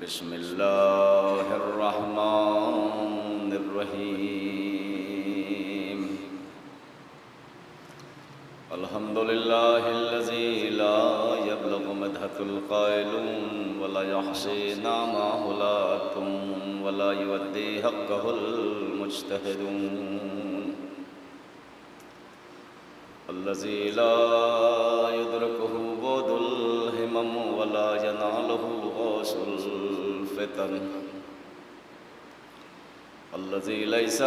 بسم اللہ الرحمن الرحیم الحمد للہ الذی لا یبلغ مدحۃ القائلون ولا یحصی نعمہ لات ولا یؤدی حقہ المجتہدون الذی لا یدرکہ بعد الہمم ولا ینالہ غوث الفتن الذی لیس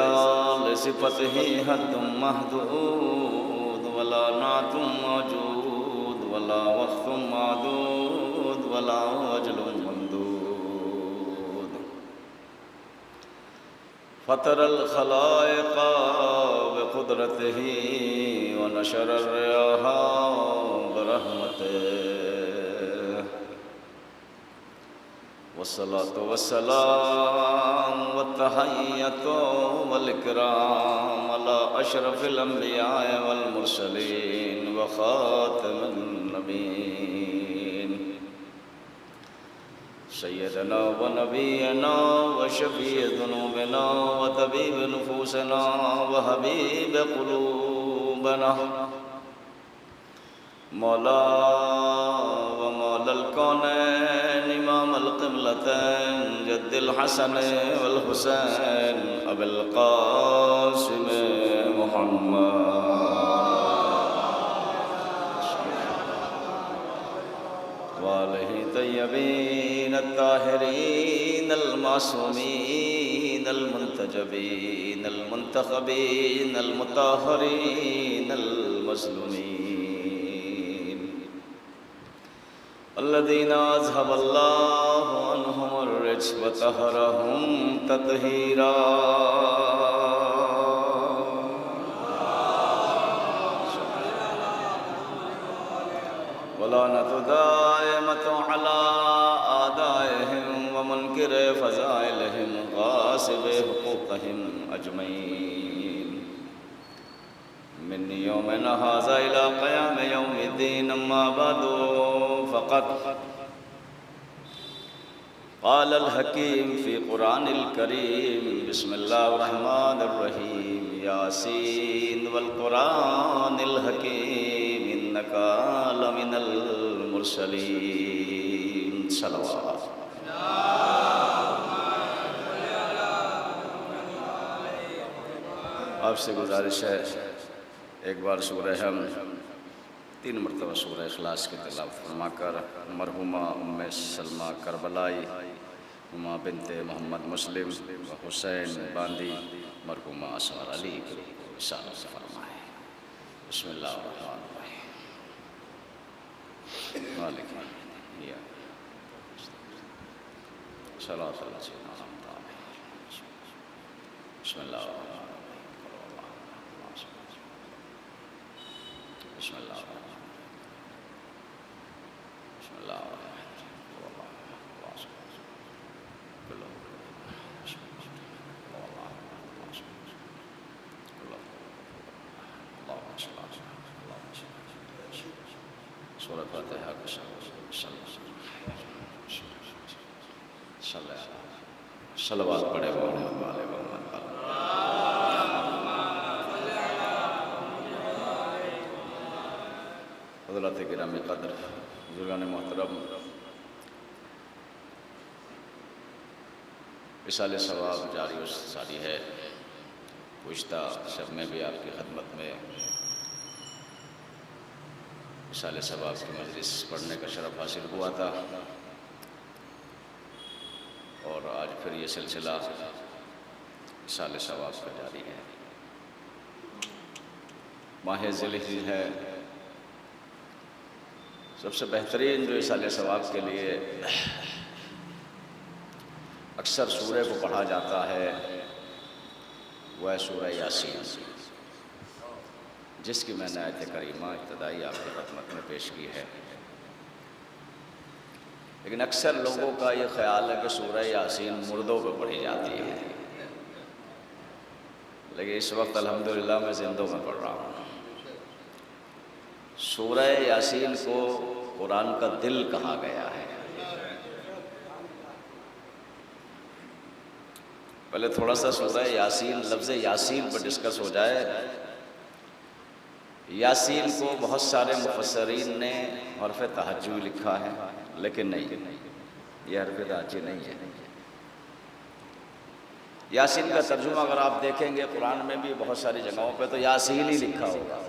لصفتہ حد محدود ولا نعت موجود ولا وقت معدود ولا وجل ممدود فطر الخلائق بقدرته ونشر الرياح برحمته والصلاة والسلام والتحية والإكرام على أشرف الأنبياء والمرسلين وخاتم النبيين سيدنا ونبينا وشفيع ذنوبنا وطبيب نفوسنا وحبيب قلوبنا مولا ومولا الكونين إمام القبلتين جد الحسن والحسين أبي القاسم محمد وآله الطيبين الطاهرين المعصومين المنتجبين المنتخبين المطهرين المظلومين الذين أذهب الله عنهم الرجس وطهرهم تطهيرا ولعنة دائمة على أعدائهم ومنكر فضائلهم غاصب حقوقهم أجمعين من يومنا هذا إلى قيام يوم الدين أما بعد فقد قال الحكيم في قرآن الكريم بسم الله الرحمن الرحيم ياسين والقرآن الحكيم إنك لمن المرسلين صلوات آپ سے گزارش ہے ایک بار سورہ ہم 3 مرتبہ سورہ اخلاص کی تلاوت فرما کر مرحومہ ام سلمہ کربلائی اماں بنت محمد مسلم و حسین باندی مرحومہ اسرار علی کو اشارہ سے فرمائے بسم اللہ الرحمن الرحیم مالک یا صلاۃ اللہ سیدنا محمد بسم اللہ الرحمن الرحیم بسم اللہ الرحمن بسم اللہ سورۃ فاتحہ کا صلوات پڑھے محمد والے محمد حضرات کرام قدر بزرگان محترم وصال ثواب جاری و ساری ہے گزشتہ شب میں بھی آپ کی خدمت میں وصال ثواب کی مجلس پڑھنے کا شرف حاصل ہوا تھا اور آج پھر یہ سلسلہ وصال ثواب کا جاری ہے ماہ ذی الحجہ ہے سب سے بہترین جو وصال ثواب کے لیے اکثر سورہ کو پڑھا جاتا ہے وہ ہے سورہ یاسین جس کی میں نے آیت کریمہ ابتدائی آپ کی خدمت میں پیش کی ہے لیکن اکثر لوگوں کا یہ خیال ہے کہ سورہ یاسین مردوں پہ پڑھی جاتی ہے لیکن اس وقت الحمدللہ میں زندوں میں پڑھ رہا ہوں سورہ یاسین کو قرآن کا دل کہا گیا ہے پہلے تھوڑا سا سورہ یاسین، لفظ یاسین پر ڈسکس ہو جائے۔ یاسین کو بہت سارے مفسرین نے حرف تہجی لکھا ہے، لیکن نہیں، یہ حرف تہجی نہیں ہے۔ یاسین کا ترجمہ اگر آپ دیکھیں گے قرآن میں بھی بہت ساری جگہوں پہ تو یاسین ہی لکھا ہوگا،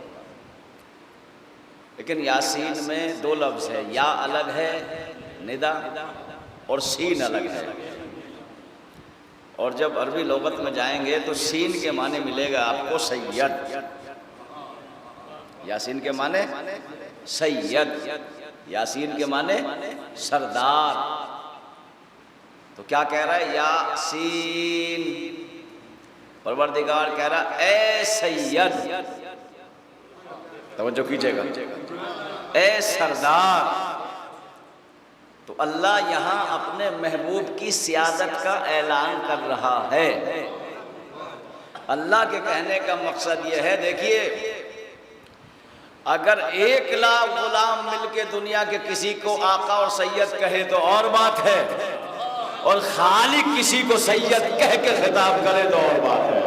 لیکن یاسین میں دو لفظ ہے، یا الگ ہے ندا اور سین الگ ہے۔ اور جب عربی لغت میں جائیں گے تو سین کے معنی ملے گا آپ کو سید، یاسین کے معنی سید، یاسین کے معنی سردار۔ تو کیا کہہ رہا ہے؟ یاسین، پروردگار کہہ رہا اے سید، توجہ کیجئے گا، اے سردار۔ تو اللہ یہاں اپنے محبوب کی سیادت کا اعلان کر رہا ہے۔ اللہ کے کہنے کا مقصد یہ ہے، دیکھیے اگر 1,00,000 غلام مل کے دنیا کے کسی کو آقا اور سید کہے تو اور بات ہے، اور خالق کسی کو سید کہہ کے خطاب کرے تو اور بات ہے۔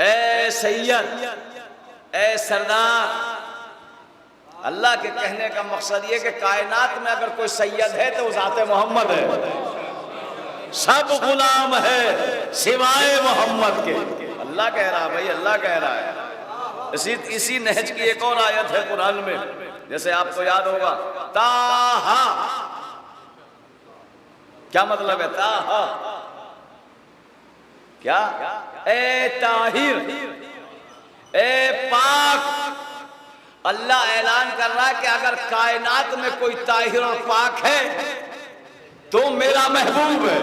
اے سید، اے سردار۔ اللہ کے کہنے کا مقصد یہ کہ کائنات میں اگر کوئی سید ہے تو وہ ذات محمد ہے، سب غلام ہے سوائے محمد کے۔ اللہ کہہ رہا ہے بھائی، اللہ کہہ رہا ہے۔ اسی نہج کی ایک اور آیت ہے قرآن میں، جیسے آپ کو یاد ہوگا، تاہا، کیا مطلب ہے تاہا؟ کیا؟ اے طاہر، اے پاک۔ اللہ اعلان کر رہا ہے کہ اگر کائنات میں کوئی طاہر اور پاک ہے تو میرا محبوب ہے۔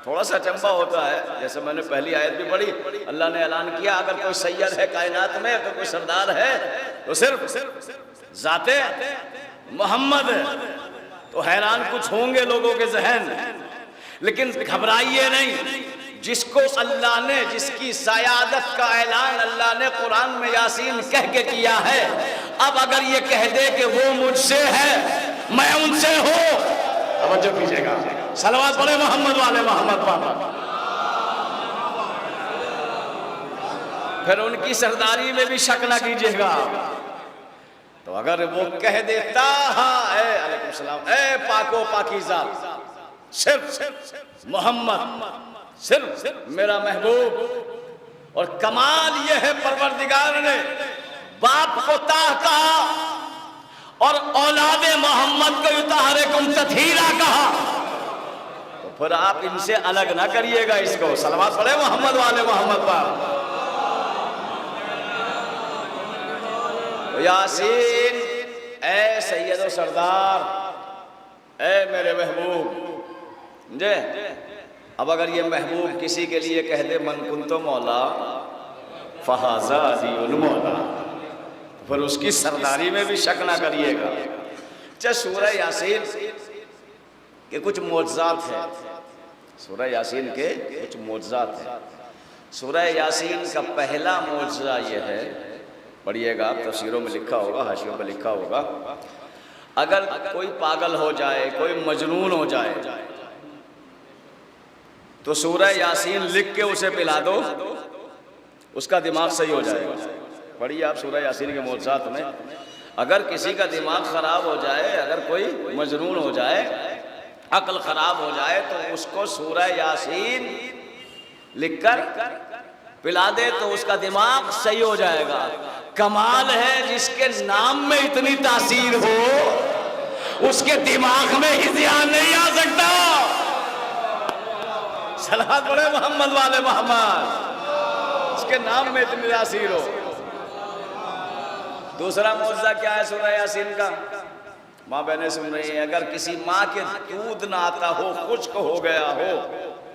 تھوڑا سا چمبا ہوتا ہے، جیسے میں نے پہلی آیت بھی پڑھی، اللہ نے اعلان کیا اگر کوئی سید ہے کائنات میں، تو کوئی سردار ہے تو صرف ذات محمد ہے۔ تو حیران کچھ ہوں گے لوگوں کے ذہن، لیکن گھبرائیے نہیں، جس کو اللہ نے، جس کی سیادت کا اعلان اللہ نے قرآن میں یاسین کہہ کے کیا ہے، اب اگر یہ کہہ دے کہ وہ مجھ سے ہے، میں ان سے ہوں، توجہ کیجئے گا، صلوات پڑھے محمد والے محمد پاک۔ پھر ان کی سرداری میں بھی شک نہ کیجئے گا۔ تو اگر وہ کہہ دیتا اے علیکم السلام، اے پاک و پاکیزہ، صرف محمد، صرف میرا محبوب۔ اور کمال یہ ہے پروردگار نے باپ کو تاہ کہا اور اولاد محمد کو یطہرکم تطہیرا کہا، تو پھر آپ ان سے الگ نہ کریے گا اس کو۔ صلوات پڑھے محمد والے محمد پر۔ یاسین، اے سید و سردار، اے میرے محبوب جے۔ اب اگر یہ محبوب کسی کے لیے کہہ دے من کنت مولا فہذا علی المولا، پھر اس کی سرداری میں بھی شک نہ کریے گا۔ اچھا، سورہ یاسین کے کچھ معجزات ہیں، سورہ یاسین کے کچھ معجزات ہیں۔ سورہ یاسین کا پہلا معجزہ یہ ہے، پڑھیے گا آپ، تفسیروں میں لکھا ہوگا، حاشیوں میں لکھا ہوگا، اگر کوئی پاگل ہو جائے، کوئی مجنون ہو جائے تو سورہ یاسین لکھ کے اسے پلا دو، اس کا دماغ صحیح ہو جائے گا۔ پڑھیے آپ سورہ یاسین کے معجزات میں، اگر کسی کا دماغ خراب ہو جائے، اگر کوئی مجنون ہو جائے، عقل خراب ہو جائے، تو اس کو سورہ یاسین لکھ کر پلا دے تو اس کا دماغ صحیح ہو جائے گا۔ کمال ہے جس کے نام میں اتنی تاثیر ہو، اس کے دماغ میں ہی دھیان نہیں آ سکتا۔ صلوات پڑھے محمد والے محمد، اس کے نام میں اتنی تاثیر ہو۔ دوسرا معجزہ کیا ہے سورہ یاسین کا؟ ماں بہنیں سن رہی ہیں، اگر کسی ماں کے دودھ نہ آتا ہو، خشک ہو گیا ہو،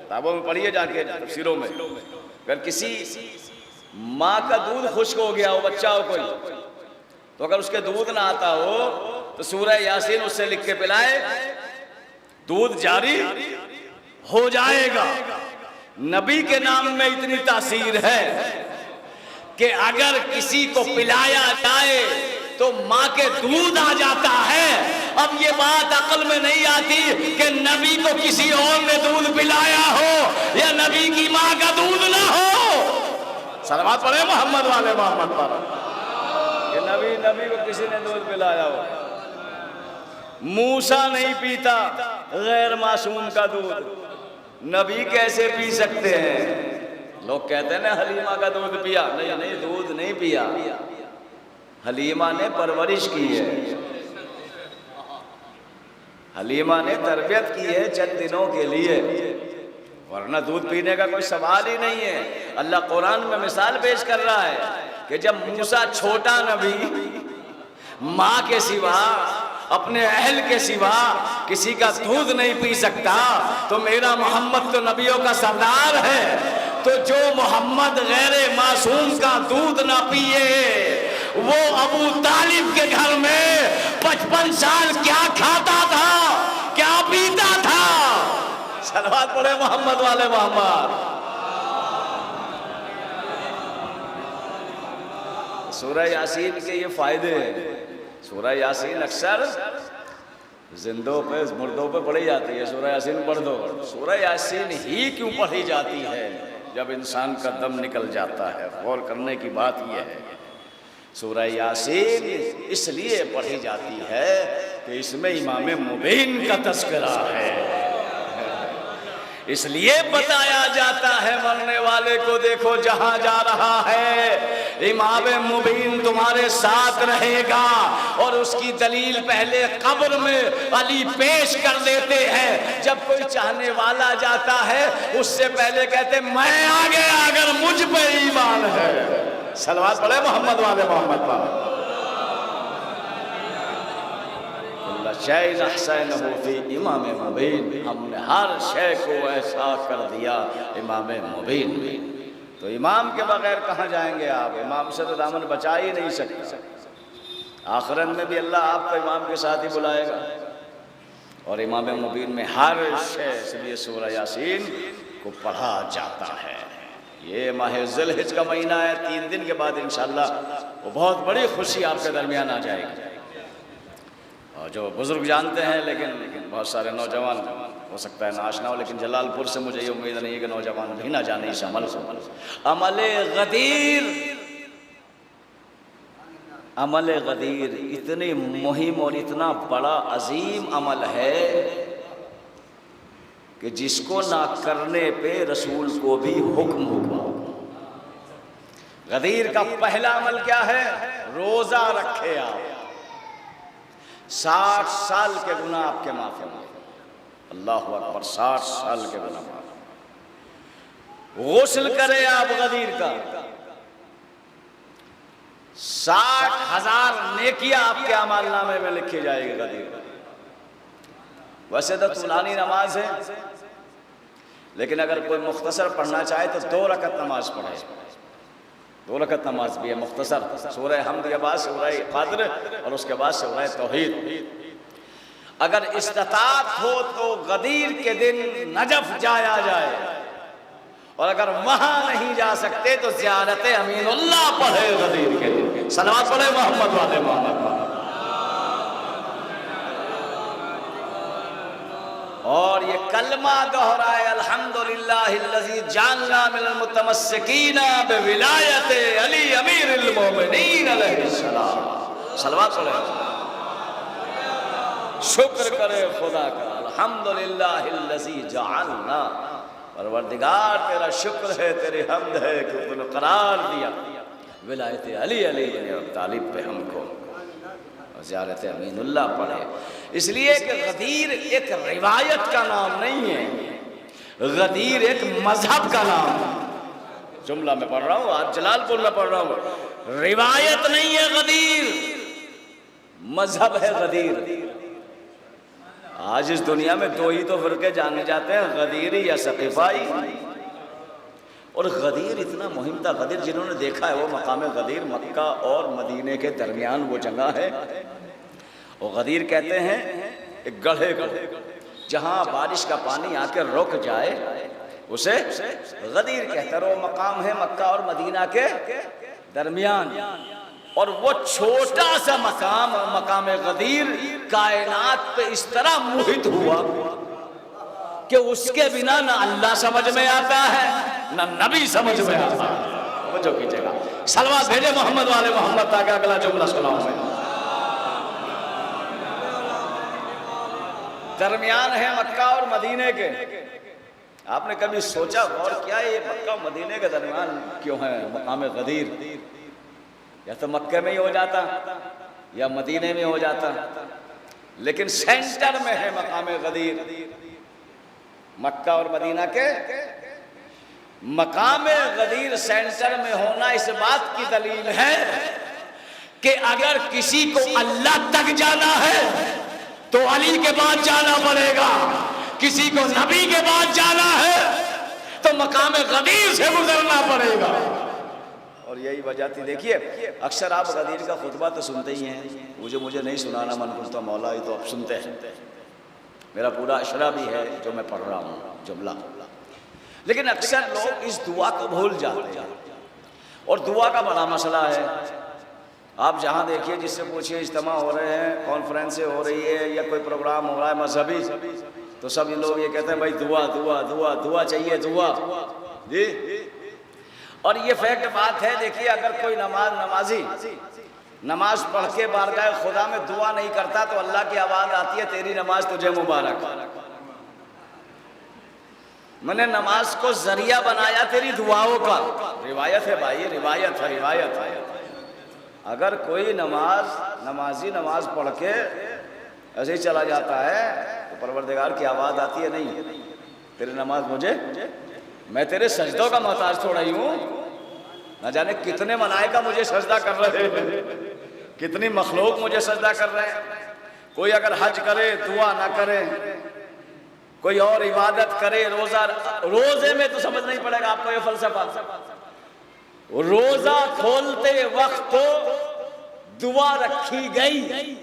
کتابوں میں پڑھیے جا کے تفسیروں میں، اگر کسی ماں کا دودھ خشک ہو گیا ہو، بچہ ہو کوئی، تو اگر اس کے دودھ نہ آتا ہو تو سورہ یاسین اس سے لکھ کے پلائے، دودھ جاری ہو جائے گا۔ نبی کے نام میں اتنی تاثیر ہے کہ اگر کسی کو پلایا جائے تو ماں کے دودھ آ جاتا ہے، اور اب یہ بات عقل میں نہیں آتی کہ نبی کو کسی اور نے دودھ پلایا ہو یا نبی کی ماں کا دودھ نہ ہو. صلوات پڑھے محمد والے محمد پر کہ نبی کو کسی نے دودھ پلایا ہو. موسیٰ نہیں پیتا غیر معصوم کا دودھ، نبی کیسے پی سکتے ہیں؟ لوگ کہتے ہیں نا حلیمہ کا دودھ پیا. نہیں، دودھ نہیں پیا، حلیمہ نے پرورش کی ہے، حلیمہ نے تربیت کی ہے چند دنوں کے لیے، ورنہ دودھ پینے کا کوئی سوال ہی نہیں ہے. اللہ قرآن میں مثال پیش کر رہا ہے کہ جب موسیٰ چھوٹا نبی ماں کے سوا اپنے اہل کے سوا کسی کا دودھ نہیں پی سکتا تو میرا محمد تو نبیوں کا سردار ہے. تو جو محمد غیر معصوم کا دودھ نہ پیے وہ ابو طالب کے گھر میں 55 سال کیا کھاتا تھا، کیا پیتا تھا؟ صلوات پڑھے محمد والے محمد. سورہ یاسین کے یہ فائدے ہیں. سورہ یاسین اکثر زندوں پہ مردوں پہ پڑھی جاتی ہے، سورہ یاسین پڑھ دو. سورہ یاسین ہی کیوں پڑھی جاتی ہے؟ جب انسان کا دم نکل جاتا ہے. غور کرنے کی بات یہ ہے، سورہ یاسین اس لیے پڑھی جاتی ہے کہ اس میں امام مبین کا تذکرہ ہے، اس لیے بتایا جاتا ہے مرنے والے کو دیکھو جہاں جا رہا ہے امام مبین تمہارے ساتھ رہے گا. اور اس کی دلیل پہلے قبر میں علی پیش کر دیتے ہیں. جب کوئی چاہنے والا جاتا ہے اس سے پہلے کہتے میں آ گیا اگر مجھ پہ ایمان ہے. صلوات پڑھے محمد والے محمد پر. شَيْءٍ أَحْسَنَهُ فِي امام مبین، ہم نے ہر شے کو ایسا کر دیا امام مبین. تو امام کے بغیر کہاں جائیں گے آپ؟ امام سے تو دامن بچا ہی نہیں سکتا. آخرت میں بھی اللہ آپ کو امام کے ساتھ ہی بلائے گا. اور امام مبین میں ہر شے سے یہ سورہ یاسین کو پڑھا جاتا ہے. یہ ماہ ذی الحجہ کا مہینہ ہے، 3 دن کے بعد انشاءاللہ وہ بہت بڑی خوشی آپ کے درمیان آ جائے گی. اور جو بزرگ جانتے ہیں لیکن بہت سارے نوجوان ہو سکتا ہے ناشنا ہو، لیکن جلال پور سے مجھے یہ امید نہیں ہے کہ نوجوان بھی نہ جانے اس عمل کو. عمل غدیر اتنی مہم اور اتنا بڑا عظیم عمل ہے کہ جس کو نہ کرنے پہ رسول کو بھی حکم ہوا. غدیر کا پہلا عمل کیا ہے؟ روزہ رکھے آپ، 60 سال کے گناہ آپ کے معاف ہوں. اللہ اکبر، 60 سال کے گناہ معاف. غسل کرے آپ غدیر کا، 60,000 نیکیاں آپ کے اعمال نامے میں لکھی جائے گی غدیر. ویسے تو طولانی نماز ہے لیکن اگر کوئی مختصر پڑھنا چاہے تو 2 رکعت نماز پڑھے. 2 رکعت نماز بھی ہے مختصر، سورہ حمد کے بعد سورہ قدر اور اس کے بعد سورہ توحید. اگر استطاعت ہو تو غدیر کے دن نجف جایا جائے، اور اگر وہاں نہیں جا سکتے تو زیارت امین اللہ پڑھے غدیر کے دن. صلوات پڑھے محمد والے محمد. اور یہ کلمہ دہرائے الحمدللہ الذی جعلنا من المتمسکین بولایت علی امیر المومنین علیہ السلام. صلوات پڑھے، شکر کرے خدا کا. الحمدللہ الذی جعلنا، پروردگار تیرا شکر ہے، تیری حمد ہے کہ تو نے قرار دیا ولایت علی بن ابی طالب پہ ہم کو. زیارت امین اللہ پڑھے، اس لیے کہ غدیر ایک روایت کا نام نہیں ہے، غدیر ایک مذہب کا نام ہے. جملہ میں پڑھ رہا ہوں، آج جلال پور میں پڑھ رہا ہوں. روایت نہیں ہے غدیر، مذہب ہے غدیر. آج اس دنیا میں 2 ہی تو فرقے جانے جاتے ہیں، غدیری یا ثقیفائی. اور غدیر اتنا مہم تھا. غدیر جنہوں نے دیکھا ہے وہ مقام غدیر مکہ اور مدینے کے درمیان وہ جگہ ہے. اور غدیر کہتے ہیں ایک گڑھے کو جہاں بارش کا پانی آ کے رک جائے اسے غدیر کہتے ہیں. وہ مقام ہے مکہ اور مدینہ کے درمیان. اور وہ چھوٹا سا مقام مقام غدیر کائنات پہ اس طرح محیط ہوا کہ اس کے بنا نہ اللہ سمجھ میں آتا ہے نہ نبی سمجھ میں آتا ہے. توجہ کیجئے گا. صلوات بھیجے محمد والے محمد تاکہ اگلا جملہ سناؤں میں. درمیان ہے مکہ اور مدینے کے. آپ نے کبھی سوچا اور کیا یہ مکہ اور مدینے کے درمیان کیوں ہے مقام غدیر؟ یا تو مکہ میں ہی ہو جاتا یا مدینے میں ہو جاتا, لیکن سینٹر میں ہے مقام غدیر. مکہ اور مدینہ کے مقام غدیر سینٹر میں ہونا اس بات کی دلیل ہے کہ اگر کسی کو اللہ تک جانا ہے تو علی کے بعد جانا پڑے گا, کسی کو نبی کے بعد جانا ہے تو مقام غدیر سے گزرنا پڑے گا. اور یہی وجہ تھی. دیکھیے اکثر آپ غدیر کا خطبہ تو سنتے ہی ہیں, مجھے نہیں سنانا من کرتا مولا, ہی تو آپ سنتے ہیں. میرا پورا اشرا بھی ہے جو میں پڑھ رہا ہوں جملہ, لیکن اکثر لوگ اس دعا کو بھول جاتے ہیں. اور دعا کا بڑا مسئلہ ہے. آپ جہاں دیکھیے جس سے پوچھئے اجتماع ہو رہے ہیں, کانفرنسیں ہو رہی ہے یا کوئی پروگرام ہو رہا ہے مذہبی, تو سب لوگ یہ کہتے ہیں بھائی دعا دعا دعا دعا چاہیے دعا جی. اور یہ فیکٹ بات ہے. دیکھیے اگر کوئی نمازی نماز پڑھ کے بارگاہ خدا میں دعا نہیں کرتا تو اللہ کی آواز آتی ہے تیری نماز تجھے مبارک, میں نے نماز کو ذریعہ بنایا تیری دعاؤں کا. روایت ہے بھائی, روایت ہے, روایت ہے. اگر کوئی نمازی نماز پڑھ کے ایسے ہی چلا جاتا ہے تو پروردگار کی آواز آتی ہے نہیں تیری نماز مجھے, میں تیرے سجدوں کا محتاج تھوڑا ہی ہوں. نہ جانے کتنے ملائکہ مجھے سجدہ کر رہے ہیں, کتنی مخلوق مجھے سجدہ کر رہے ہیں. کوئی اگر حج کرے دعا نہ کرے, کوئی اور عبادت کرے, روزے میں تو سمجھ نہیں پڑے گا آپ کو یہ فلسفہ. روزہ کھولتے وقت تو دعا رکھی گئی.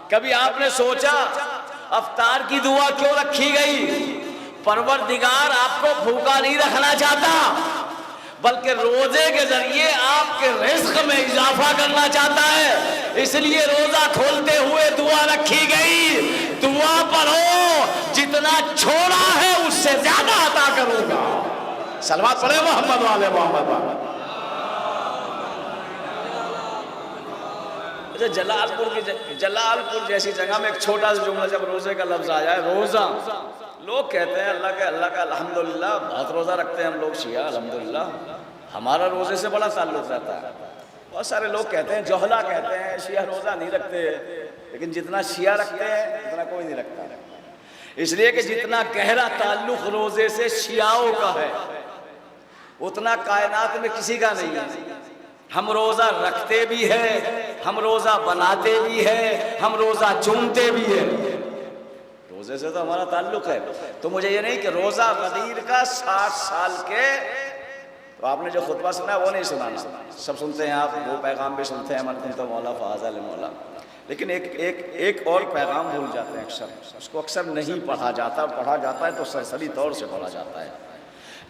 کبھی آپ نے سوچا افطار کی دعا کیوں رکھی گئی؟ پروردگار آپ کو بھوکا نہیں رکھنا چاہتا, بلکہ روزے کے ذریعے آپ کے رزق میں اضافہ کرنا چاہتا ہے. اس لیے روزہ کھولتے ہوئے دعا رکھی گئی. دعا پڑھو, جتنا چھوڑا ہے اس سے زیادہ عطا کروں گا. صلوات پڑھے محمد والے محمد. جلال پور جیسی جگہ میں ایک چھوٹا سا جملہ, جب روزے کا لفظ آیا ہے روزہ, لوگ کہتے ہیں اللہ کا الحمدللہ بہت روزہ رکھتے ہیں ہم لوگ شیعہ, الحمدللہ ہمارا روزے سے بڑا تعلق رہتا ہے. بہت سارے لوگ کہتے ہیں, جوہلا کہتے ہیں شیعہ روزہ نہیں رکھتے, لیکن جتنا شیعہ رکھتے ہیں اتنا کوئی نہیں رکھتا. اس لیے کہ جتنا گہرا تعلق روزے سے شیعوں کا ہے اتنا کائنات میں کسی کا نہیں ہے. ہم روزہ رکھتے بھی ہیں, ہم روزہ بناتے بھی ہیں, ہم روزہ چومتے بھی ہیں. روزے سے تو ہمارا تعلق ہے. تو مجھے یہ نہیں کہ روزہ غدیر کا 60 سال کے, تو آپ نے جو خطبہ سنا ہے وہ نہیں سنانا, سب سنتے ہیں آپ, وہ پیغام بھی سنتے ہیں من کنت مولا فاضل مولا, لیکن ایک اور پیغام بھول جاتے ہیں اکثر. اس کو اکثر نہیں پڑھا جاتا ہے تو سرسری طور سے پڑھا جاتا ہے.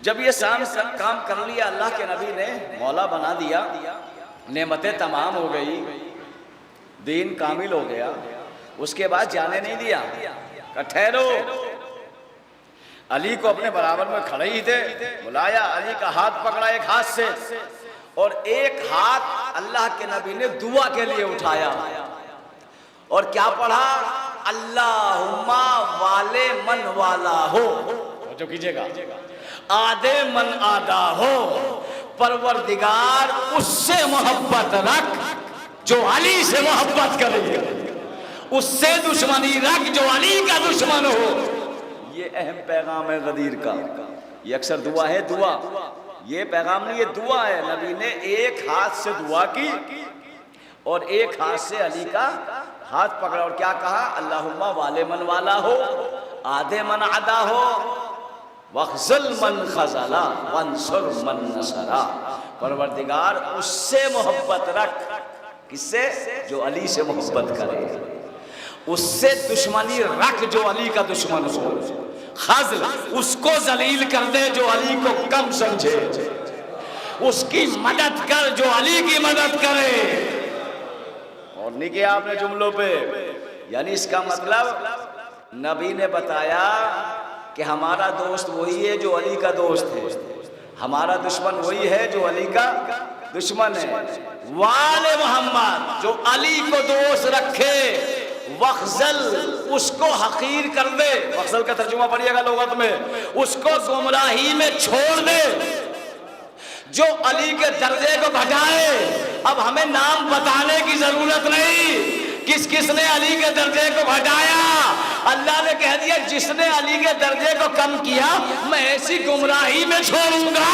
جب یہ کام کر لیا اللہ کے نبی نے, مولا بنا دیا, نعمتیں تمام ہو گئی, دین کامل ہو گیا, اس کے بعد جانے نہیں دیا کہ ٹھہرو. علی کو اپنے برابر میں کھڑے ہی تھے, بلایا, علی کا ہاتھ پکڑا ایک ہاتھ سے, اور ایک ہاتھ اللہ کے نبی نے دعا کے لیے اٹھایا, اور کیا پڑھا؟ اللہم والے من والا ہو. جو کیجئے گا, آدھے من آدھا ہو. پروردگار اس سے محبت رکھ جو علی سے محبت کرے, اس سے دشمنی رکھ جو علی کا دشمن ہو. یہ اہم پیغام ہے غدیر کا. یہ اکثر دعا ہے, دعا, یہ پیغام نہیں, یہ دعا ہے. نبی نے ایک ہاتھ سے دعا کی اور ایک ہاتھ سے علی کا ہاتھ پکڑا, اور کیا کہا؟ اللہم والے من والا ہو, آدھے من عدا ہو, وَخْزَلْ مَنْ خَزَلَا وَانْصُرْ مَنْ نَصَرَا. پروردگار اس سے محبت رکھ, کس سے؟ جو علی سے محبت کرے. اس سے دشمنی رکھ جو علی کا دشمن ہو. خزل, اس کو ذلیل کر دے جو علی کو کم سمجھے. اس کی مدد کر جو علی کی مدد کرے. اور نہیں کیا آپ نے جملوں پہ. یعنی اس کا مطلب نبی نے بتایا کہ ہمارا دوست وہی ہے جو علی کا دوست ہے، ہمارا دشمن وہی ہے جو علی کا دشمن ہے. وآل محمد، جو علی کو دوست رکھے، وخزل، اس کو حقیر کر دے، وخزل کا ترجمہ پڑھیے گا لغت میں، اس کو گمراہی میں چھوڑ دے، جو علی کے درجے کو گھٹائے. اب ہمیں نام بتانے کی ضرورت نہیں کس کس نے علی کے درجے کو گھٹایا. اللہ نے کہہ دیا جس نے علی کے درجے کو کم کیا میں ایسی گمراہی میں چھوڑوں گا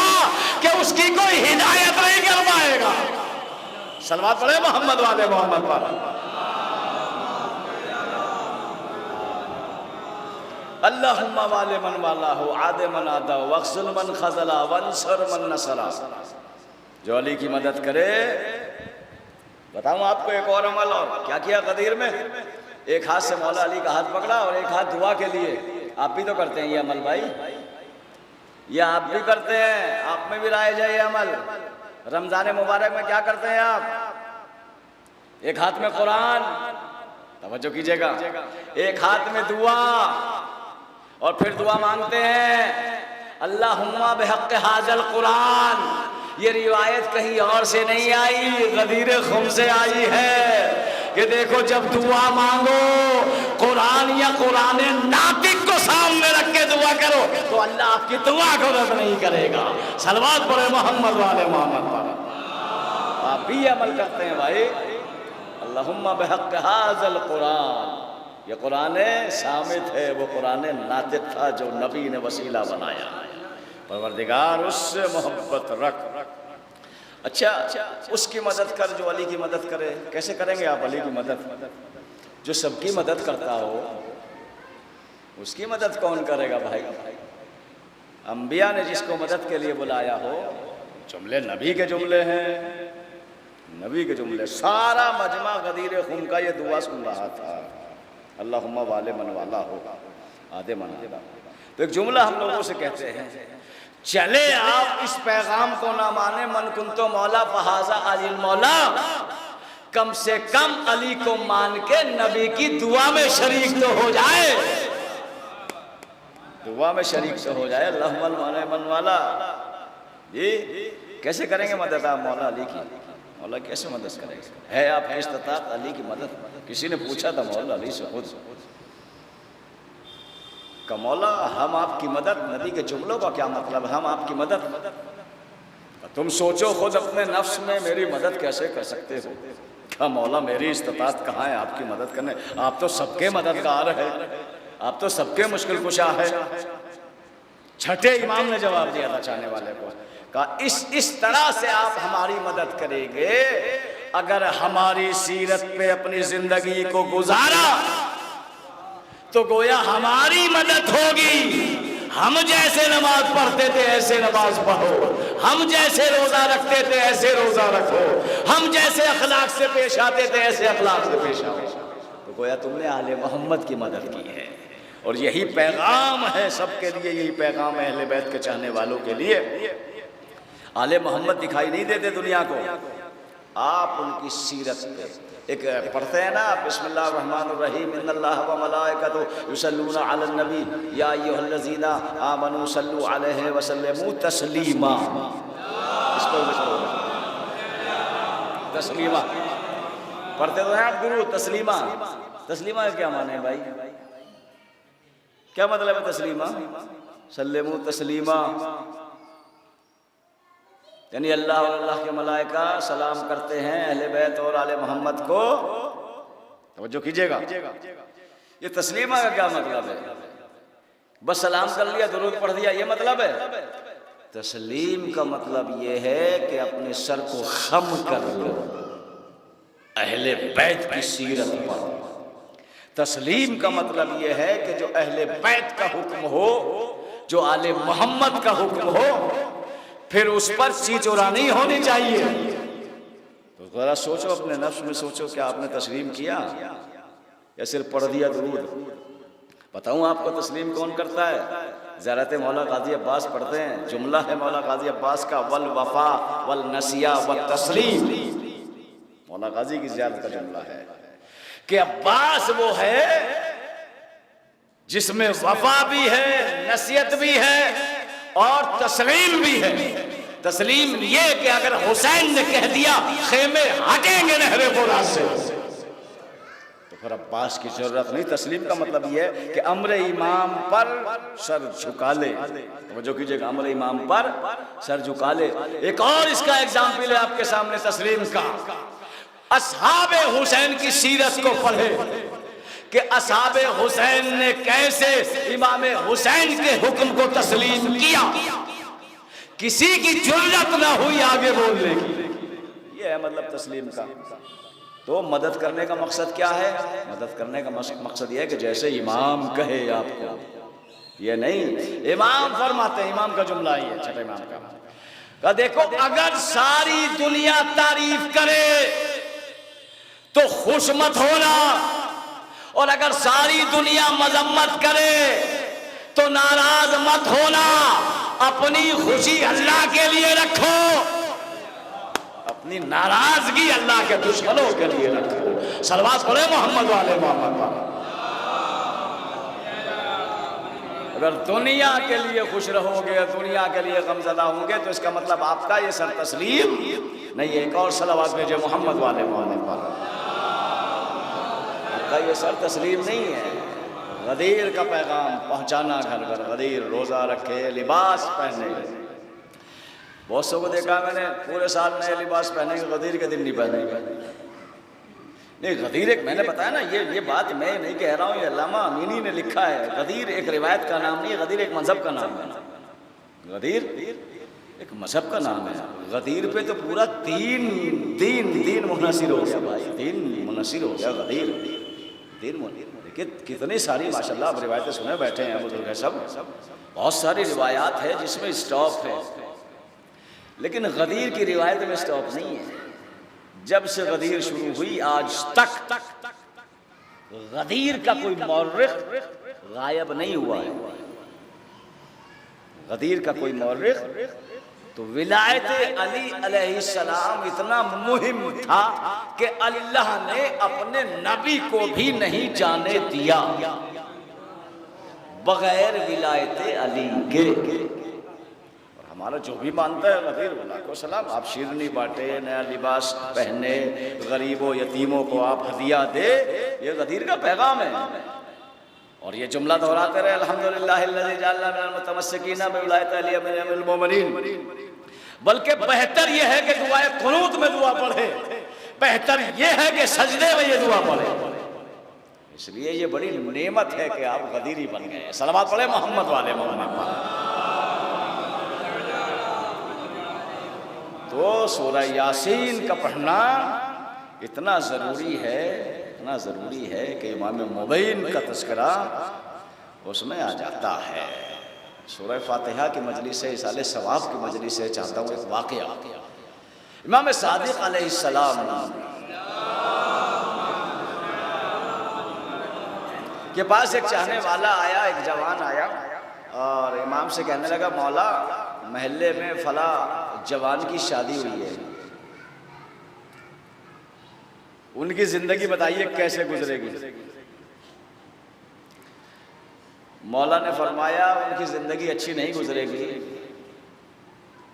کہ اس کی کوئی ہدایت نہیں کر پائے گا. صلوات پڑھے محمد والے محمد پر. اللہم والے من والا ہو، عاد من آدھا، وخزل من خزلا، وانصر من نصرا. جو علی کی مدد کرے. بتاؤں آپ کو ایک اور عمل اور کیا کیا غدیر میں. ایک ہاتھ سے مولا علی کا ہاتھ پکڑا اور ایک ہاتھ دعا کے لیے. آپ بھی تو کرتے ہیں یہ عمل بھائی، یہ آپ بھی کرتے ہیں، آپ میں بھی رائج ہے یہ عمل. رمضان مبارک میں کیا کرتے ہیں آپ؟ ایک ہاتھ میں قرآن، توجہ کیجئے گا، ایک ہاتھ میں دعا، اور پھر دعا مانگتے ہیں اللہم بحق ھذا القرآن. یہ روایت کہیں اور سے نہیں آئی، غدیر خم سے آئی ہے کہ دیکھو جب دعا مانگو قرآن یا قرآن ناطق کو سامنے رکھ کے دعا کرو تو اللہ آپ کی دعا کو رد نہیں کرے گا. صلوات پڑھے محمد والے محمد پر. آپ بھی یہ عمل کرتے ہیں بھائی. اللہم بحق ھذا القرآن، یہ قرآن صامت ہے، وہ قرآن ناطق تھا جو نبی نے وسیلہ بنایا. پروردگار اس سے محبت رکھ. اچھا اس کی مدد کر جو علی کی مدد کرے. کیسے کریں گے آپ علی کی مدد؟ جو سب کی مدد کرتا ہو اس کی مدد کون کرے گا بھائی؟ انبیاء نے جس کو مدد کے لیے بلایا ہو، جملے نبی کے جملے ہیں، نبی کے جملے. سارا مجمع غدیر خم کا یہ دعا سن رہا تھا، اللہم والے من والا ہو، آدھے من آدھے. تو ایک جملہ ہم لوگوں سے کہتے ہیں، چلے آپ اس پیغام کو نہ مانے من کنتو مولا فہذا علی المولا، کم سے کم علی کو مان کے نبی کی دعا میں شریک تو ہو جائے، دعا میں شریک تو ہو جائے. اللہم والے من والا. جی کیسے کریں گے مدد آپ مولا علی کی؟ مولا کیسے مدد کریں گے؟ ہے آپ کی استطاعت علی کی مدد؟ کسی نے پوچھا تھا مولا علی سے خود کہ مولا ہم آپ کی مدد، نبی کے جملوں کا کیا مطلب؟ ہم آپ کی مدد، تم سوچو خود اپنے نفس میں میری مدد کیسے کر سکتے ہو؟ کیا مولا میری استطاعت کہاں ہے آپ کی مدد کرنے؟ آپ تو سب کے مددگار ہیں، آپ تو سب کے مشکل کشا ہے. چھٹے امام نے جواب دیا تھا چاہنے والے کو، کہا اس طرح سے آپ ہماری مدد کریں گے اگر ہماری سیرت پہ اپنی زندگی کو گزارا تو گویا ہماری مدد ہوگی. ہم جیسے نماز پڑھتے تھے ایسے نماز پڑھو، ہم جیسے روزہ رکھتے تھے ایسے روزہ رکھو، ہم جیسے اخلاق سے پیش آتے تھے ایسے اخلاق سے پیش آؤ. تو گویا تم نے آل محمد کی مدد کی ہے. اور یہی پیغام ہے سب کے لیے، یہی پیغام ہے اہل بیت کے چاہنے والوں کے لیے. آل محمد دکھائی نہیں دیتے دنیا کو، آپ ان کی سیرت پہ ایک پڑھتے ہیں نا، بسم اللہ الرحمن الرحیم، ان اللہ و ملائکتہ یصلون علی النبی یا ایھا الذین آمنوا صلوا علیہ وسلموا تسلیما. اس کو تسلیما پڑھتے تو ہیں آپ گرو. تسلیما، تسلیما کا کیا معنی ہے بھائی؟ کیا مطلب ہے تسلیما؟ سلموا تسلیما یعنی اللہ اور اللہ کے ملائکہ سلام کرتے ہیں اہل بیت اور آل محمد کو. توجہ کیجئے گا، یہ تسلیمہ کا کیا مطلب ہے؟ بس سلام کر لیا، درود پڑھ دیا، یہ مطلب ہے؟ تسلیم کا مطلب یہ ہے کہ اپنے سر کو خم کر لو اہل بیت کی سیرت پر. تسلیم کا مطلب یہ ہے کہ جو اہل بیت کا حکم ہو، جو آل محمد کا حکم ہو، پھر اس پر چیچورا نہیں ہونی چاہیے. تو ذرا سوچو، اپنے نفس میں سوچو کہ آپ نے تسلیم کیا یا صرف پڑھ دیا درود؟ بتاؤں آپ کو تسلیم کون کرتا ہے؟ زیارت مولا قاضی عباس پڑھتے ہیں، جملہ ہے مولا قاضی عباس کا، والوفا والنسیہ والتسلیم. مولا غازی کی زیارت کا جملہ ہے کہ عباس وہ ہے جس میں وفا بھی ہے، نصیحت بھی ہے اور تسلیم بھی ہے۔ تسلیم یہ کہ اگر حسین نے کہہ دیا خیمے ہٹیں گے نہر فرات سے تو پھر عباس کی ضرورت نہیں۔ تسلیم کا مطلب یہ ہے کہ امر امام پر سر جھکا لے، توجہ کیجئے گا، امر امام پر سر جھکا لے۔ ایک اور اس کا ایگزامپل ہے آپ کے سامنے تسلیم کا، اصحاب حسین کی سیرت کو پڑھے کہ اصحاب حسین نے کیسے امام حسین کے حکم کو تسلیم کیا، کسی کی جرأت نہ ہوئی آگے بولنے کی۔ یہ ہے مطلب تسلیم کا۔ تو مدد کرنے کا مقصد کیا ہے؟ مدد کرنے کا مقصد یہ ہے کہ جیسے امام کہے آپ کو، یہ نہیں امام فرماتے ہیں، امام کا جملہ ہی ہے، چھٹے امام کا کہ دیکھو اگر ساری دنیا تعریف کرے تو خوش مت ہونا، اور اگر ساری دنیا مذمت کرے تو ناراض مت ہونا۔ اپنی خوشی اللہ کے لیے رکھو، اپنی ناراضگی اللہ کے دشمنوں کے لیے رکھو۔ صلوات پڑھے محمد والے محمد پر۔ اگر دنیا کے لیے خوش رہو گے، دنیا کے لیے غمزدہ ہوں گے تو اس کا مطلب آپ کا یہ سر تسلیم نہیں ہے۔ ایک اور صلوات بھیجے محمد والے محمد پر۔ آپ کا یہ سر تسلیم نہیں ہے۔ غدیر کا پیغام پہنچانا گھر گھر، غدیر روزہ رکھے، لباس پہنے۔ بہت سو کو دیکھا میں نے پورے سال نئے لباس پہنے گے، غدیر کے دن نہیں پہنے گے۔ نہیں، غدیر ایک میں نے بتایا نا، یہ بات میں نہیں کہہ رہا ہوں، یہ علامہ امینی نے لکھا ہے۔ غدیر ایک روایت کا نام نہیں ہے، غدیر ایک مذہب کا نام ہے۔ غدیر ایک مذہب کا نام ہے۔ غدیر پہ تو پورا دین منحصر ہو گیا بھائی، دین منحصر ہو گیا غدیر، دین منحصر۔ کتنی ساری ماشاءاللہ اب روایتیں سنے بیٹھے ہیں بزرگ ہیں سب، بہت ساری روایات ہے جس میں اسٹاپ ہے، لیکن غدیر کی روایت میں اسٹاپ نہیں ہے۔ جب سے غدیر شروع ہوئی آج تک غدیر کا کوئی مورخ غائب نہیں ہوا ہے۔ غدیر کا کوئی مورخ تو ولایت علی علیہ السلام اتنا مہم تھا کہ اللہ نے اپنے نبی کو بھی نہیں جانے دیا بغیر ولایت علی کے۔ اور ہمارا جو بھی مانتا ہے غدیر علیہ السلام، آپ شیرنی بانٹے، نیا لباس پہنے، غریبوں یتیموں کو آپ ہدیہ دے، یہ غدیر کا پیغام ہے۔ اور یہ جملہ دہراتے رہے الحمدللہ الذی جعلنا من المتمسکین بولایت علی من المومنین۔ بلکہ بہتر یہ ہے کہ دعائے قنوت میں دعا پڑھے، بہتر یہ ہے کہ سجدے میں یہ دعا پڑھے۔ اس لیے یہ بڑی نعمت ہے کہ آپ غدیری بن گئے۔ صلوات پڑھے محمد والے محمد پر۔ تو سورہ یاسین کا پڑھنا اتنا ضروری ہے، اتنا ضروری ہے کہ امام مبین کا تذکرہ اس میں آ جاتا ہے۔ سورہ فاتحہ کی مجلس سے، اصالِ ثواب کی مجلس سے چاہتا ہوں ایک واقعہ۔ امام صادق علیہ السلام کے پاس ایک چاہنے والا آیا، ایک جوان آیا اور امام سے کہنے لگا مولا محلے میں فلاں جوان کی شادی ہوئی ہے، ان کی زندگی بتائیے کیسے گزرے گی؟ مولا نے فرمایا ان کی زندگی اچھی نہیں گزرے گی،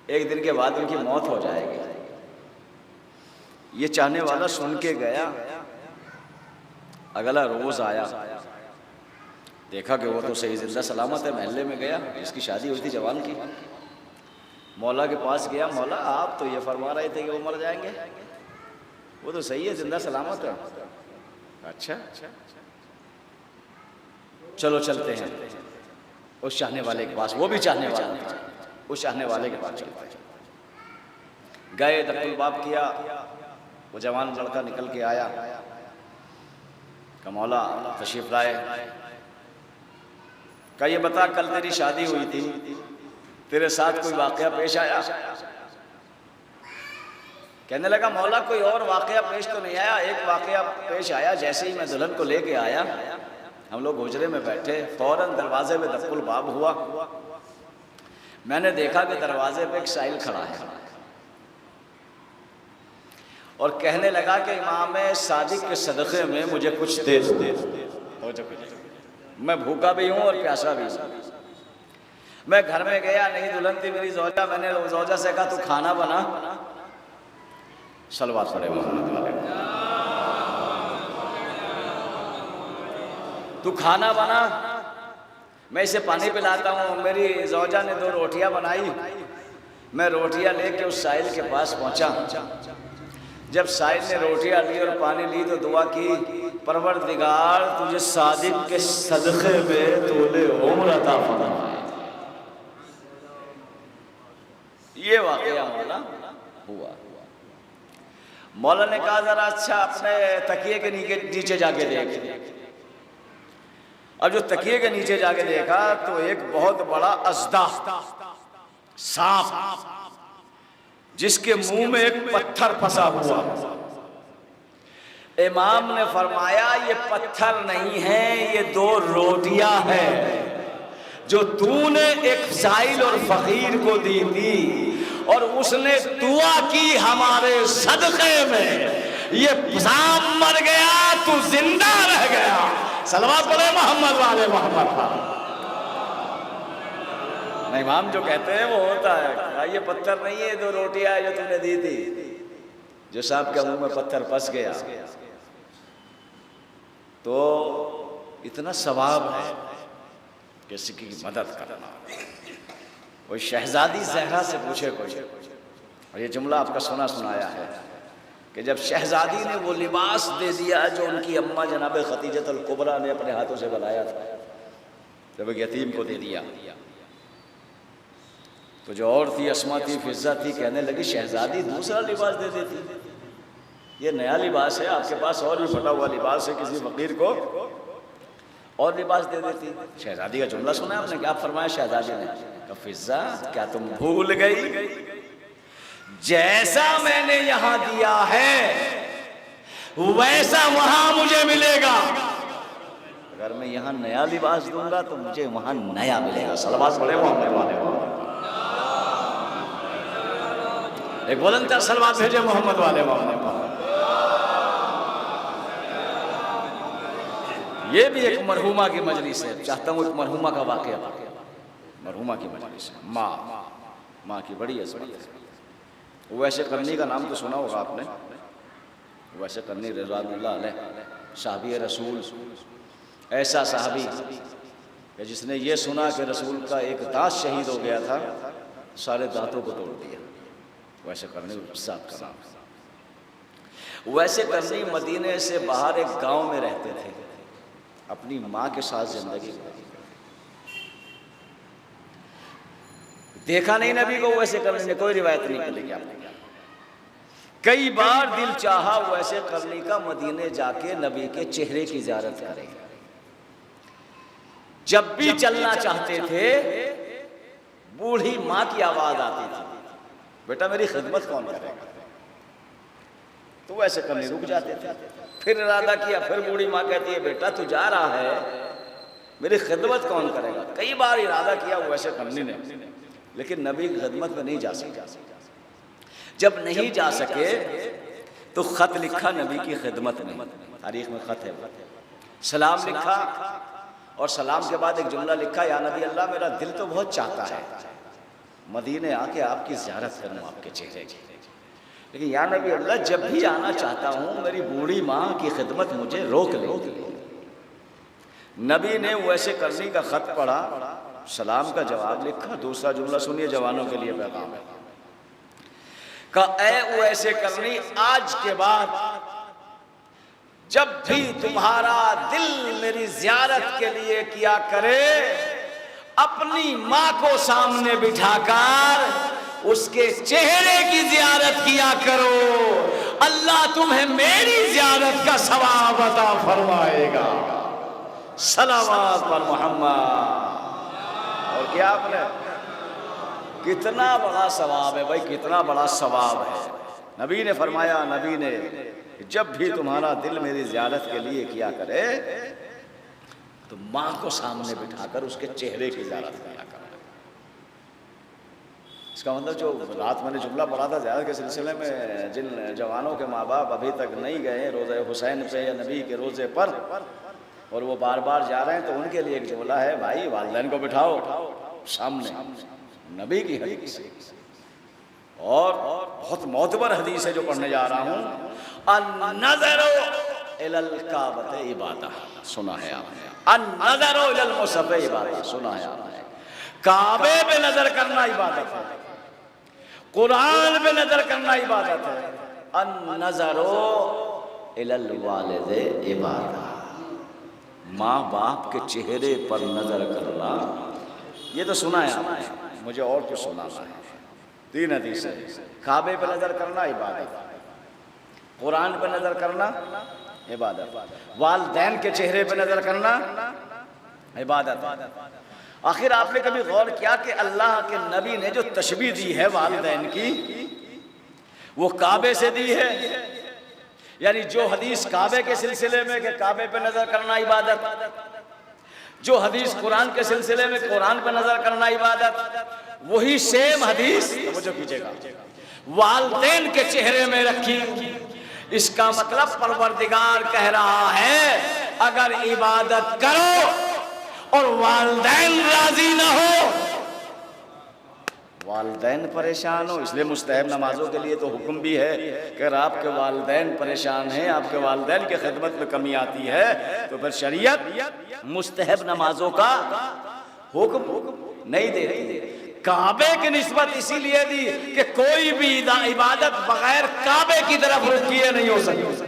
ایک دن کے بعد ان کی موت ہو جائے گی۔ یہ چاہنے والا سن کے گیا، اگلا روز آیا، دیکھا کہ وہ تو صحیح زندہ سلامت ہے، محلے میں گیا، جس کی شادی ہوئی تھی جوان کی، مولا کے پاس گیا، مولا آپ تو یہ فرما رہے تھے کہ وہ مر جائیں گے، وہ تو صحیح ہے زندہ سلامت ہے۔ اچھا چلو چلتے ہیں اس چاہنے والے کے پاس، وہ بھی چاہنے والا تھا، اس چاہنے والے کے پاس چلتے گئے، دق الباب کیا، وہ جوان لڑکا نکل کے آیا کہ مولا تشریف لائے، کہ یہ بتا کل تیری شادی ہوئی تھی، تیرے ساتھ کوئی واقعہ پیش آیا؟ کہنے لگا مولا کوئی اور واقعہ پیش تو نہیں آیا، ایک واقعہ پیش آیا، جیسے ہی میں دلہن کو لے کے آیا، ہم لوگ حجرے میں بیٹھے، فوراً دروازے میں دق الباب ہوا، میں نے دیکھا کہ دروازے پہ ایک سائل کھڑا ہے، اور کہنے لگا کہ امام صادق کے صدقے میں مجھے کچھ دے دو، میں بھوکا بھی ہوں اور پیاسا بھی ہوں۔ میں گھر میں گیا، نہیں دلہن تھی میری زوجہ، میں نے زوجہ سے کہا تو کھانا بنا، صلوات پڑھے محمد والے، تو کھانا بنا، میں اسے پانی پلاتا ہوں۔ میری زوجہ نے 2 روٹیاں بنائی، میں روٹیاں لے کے اس سائل کے پاس پہنچا۔ جب سائل نے روٹیاں لی اور پانی لی تو دعا کی، پروردگار تجھے صادق کے صدقے میں طول عمر عطا فرمائے۔ یہ واقعہ مولا ہوا۔ مولا نے کہا ذرا اچھا اپنے تکیے کے نیچے جا کے دیکھ۔ اب جو تکیے کے نیچے جا کے دیکھا تو ایک بہت بڑا اژدھا سانپ، جس کے منہ میں ایک پتھر پھنسا ہوا۔ امام نے فرمایا یہ پتھر نہیں ہے، یہ 2 روٹیاں ہیں جو تو نے ایک سائل اور فقیر کو دی تھی، اور اس نے دعا کی ہمارے صدقے میں یہ سانپ مر گیا تو زندہ رہ گیا۔ صلوات پڑھے محمد والے محمد پر۔ امام جو کہتے ہیں وہ ہوتا ہے، یہ پتھر نہیں ہے، 2 روٹیاں جو تم نے دی تھی، جو سانپ کے منہ میں پتھر پھنس گیا۔ تو اتنا ثواب ہے کسی کی مدد کرنا۔ وہ شہزادی زہرا سے پوچھے کوئی، اور یہ جملہ آپ کا سنا سنایا ہے کہ جب شہزادی نے وہ لباس دے دیا جو ان کی اماں جناب خدیجہ الکبریٰ نے اپنے ہاتھوں سے بنایا تھا، جب ایک یتیم کو دے دیا تو جو اور تھی، اسما تھی، فضہ تھی، کہنے لگی شہزادی دوسرا لباس دے دیتی، یہ نیا لباس ہے، آپ کے پاس اور بھی پھٹا ہوا لباس ہے، کسی فقیر کو اور لباس دے دیتی۔ شہزادی کا جملہ سنا ہے آپ نے، کیا فرمایا شہزادی نے؟ کہ فضہ کیا تم بھول گئی جیسا میں نے یہاں دیا ہے ویسا وہاں مجھے ملے گا؟ اگر میں یہاں نیا لباس دوں گا تو مجھے وہاں نیا ملے گا۔ صلوات پڑھے محمد والے محمد۔ ایک بلند تر صلوات بھیجے محمد والے محمد۔ یہ بھی ایک مرحومہ کی مجلس ہے، چاہتا ہوں ایک مرحومہ کا واقعہ، مرحومہ کی مجلس ہے، ماں کی بڑی عظمت ہے۔ ویسے کرنی کا نام تو سنا ہوگا آپ نے، ویسے کرنی رضوان اللہ علیہ، صحابی رسول، ایسا صحابی کہ جس نے یہ سنا کہ رسول کا ایک دانت شہید ہو گیا تھا، سارے دانتوں کو توڑ دیا۔ ویسے کرنی صاحب کا نام۔ ویسے کرنی مدینے سے باہر ایک گاؤں میں رہتے تھے، اپنی ماں کے ساتھ زندگی دیکھا نہیں نبی کو ویسے کرنے نے، کوئی روایت نہیں ملے گی آپ نے۔ کئی بار دل چاہا ویسے کرنے کا مدینے جا کے نبی کے چہرے کی زیارت کرے۔ جب بھی چلنا چاہتے تھے بوڑھی ماں کی آواز آتی تھی، بیٹا میری خدمت کون کرے گا؟ تو ویسے کرنے رک جاتے تھے، پھر ارادہ کیا، پھر بوڑھی ماں کہتی ہے بیٹا تو جا رہا ہے، میری خدمت کون کرے گا؟ کئی بار ارادہ کیا ویسے کرنے نے، لیکن نبی کی خدمت میں نہیں جا سکے۔ جب نہیں جا سکے تو خط لکھا نبی کی خدمت میں، تاریخ میں خط ہے، سلام لکھا، اور سلام کے بعد ایک جملہ لکھا، یا نبی اللہ میرا دل تو بہت چاہتا ہے مدینے آ کے آپ کی زیارت کروں، آپ کے چہرے کی، لیکن یا نبی اللہ جب بھی آنا چاہتا ہوں میری بوڑھی ماں کی خدمت مجھے روک لے۔ نبی نے ویسے کرنی کا خط پڑھا، سلام کا جواب لکھا، دوسرا جملہ سنیے، جوانوں کے لیے پیغام ہے، کہ اے ویسے کرنی آج کے بعد جب بھی تمہارا دل میری زیارت کے لیے کیا کرے، اپنی ماں کو سامنے بٹھا کر اس کے چہرے کی زیارت کیا کرو، اللہ تمہیں میری زیارت کا ثواب عطا فرمائے گا۔ صلوات پر محمد۔ اور کیا آپ نے، کتنا بڑا ثواب ہے بھائی، کتنا بڑا ثواب ہے۔ نبی نے فرمایا، نبی نے جب بھی تمہارا دل میری زیارت کے لیے کیا کرے تو ماں کو سامنے بٹھا کر اس کے چہرے کی زیارت کیا کرے۔ اس کا مطلب جو رات میں نے جملہ پڑھا تھا زیارت کے سلسلے میں، جن جوانوں کے ماں باپ ابھی تک نہیں گئے روزہ حسین پہ یا نبی کے روزے پر، اور وہ بار بار جا رہے ہیں، تو ان کے لیے ایک جملہ ہے، بھائی والدین کو بٹھاؤ سامنے، نبی کی حدیث ہے، اور بہت معتبر حدیث ہے جو پڑھنے جا رہا ہوں، النظر الی الکعبۃ عبادہ، سنا ہے آپ نے، النظر الی المصحف عبادہ، سنا ہے آپ نے، کعبے پہ نظر کرنا عبادت ہے، قرآن پہ نظر کرنا عبادت ہے، النظر الی الوالد عبادہ، ماں باپ کے چہرے پر نظر کرنا، یہ تو سنا ہے آپ نے، مجھے اور کچھ سنانا ہے، 3 حدیث ہے، کعبے پہ نظر کرنا عبادت، قرآن پہ نظر کرنا عبادت، والدین کے چہرے پہ نظر کرنا عبادت۔ آخر آپ نے کبھی غور کیا کہ اللہ کے نبی نے جو تشبیہ دی ہے والدین کی، وہ کعبے سے دی ہے؟ یعنی جو حدیث کعبے کے سلسلے میں کہ کعبے پہ نظر کرنا عبادت، جو حدیث قرآن کے سلسلے میں قرآن پہ نظر کرنا عبادت، وہی سیم حدیث توجہ کیجئے گا والدین کے چہرے میں رکھی۔ اس کا مطلب پروردگار کہہ رہا ہے اگر عبادت کرو اور والدین راضی نہ ہو، والدین پریشان ہو، اس لیے مستحب نمازوں کے لیے تو حکم بھی ہے کہ اگر آپ کے والدین پریشان ہیں، آپ کے والدین کی خدمت میں کمی آتی ہے، تو پھر شریعت مستحب نمازوں کا حکم نہیں دیتی۔ کعبے کی نسبت اسی لیے دی کہ کوئی بھی عبادت بغیر کعبے کی طرف رخ کیے نہیں ہو سکتی،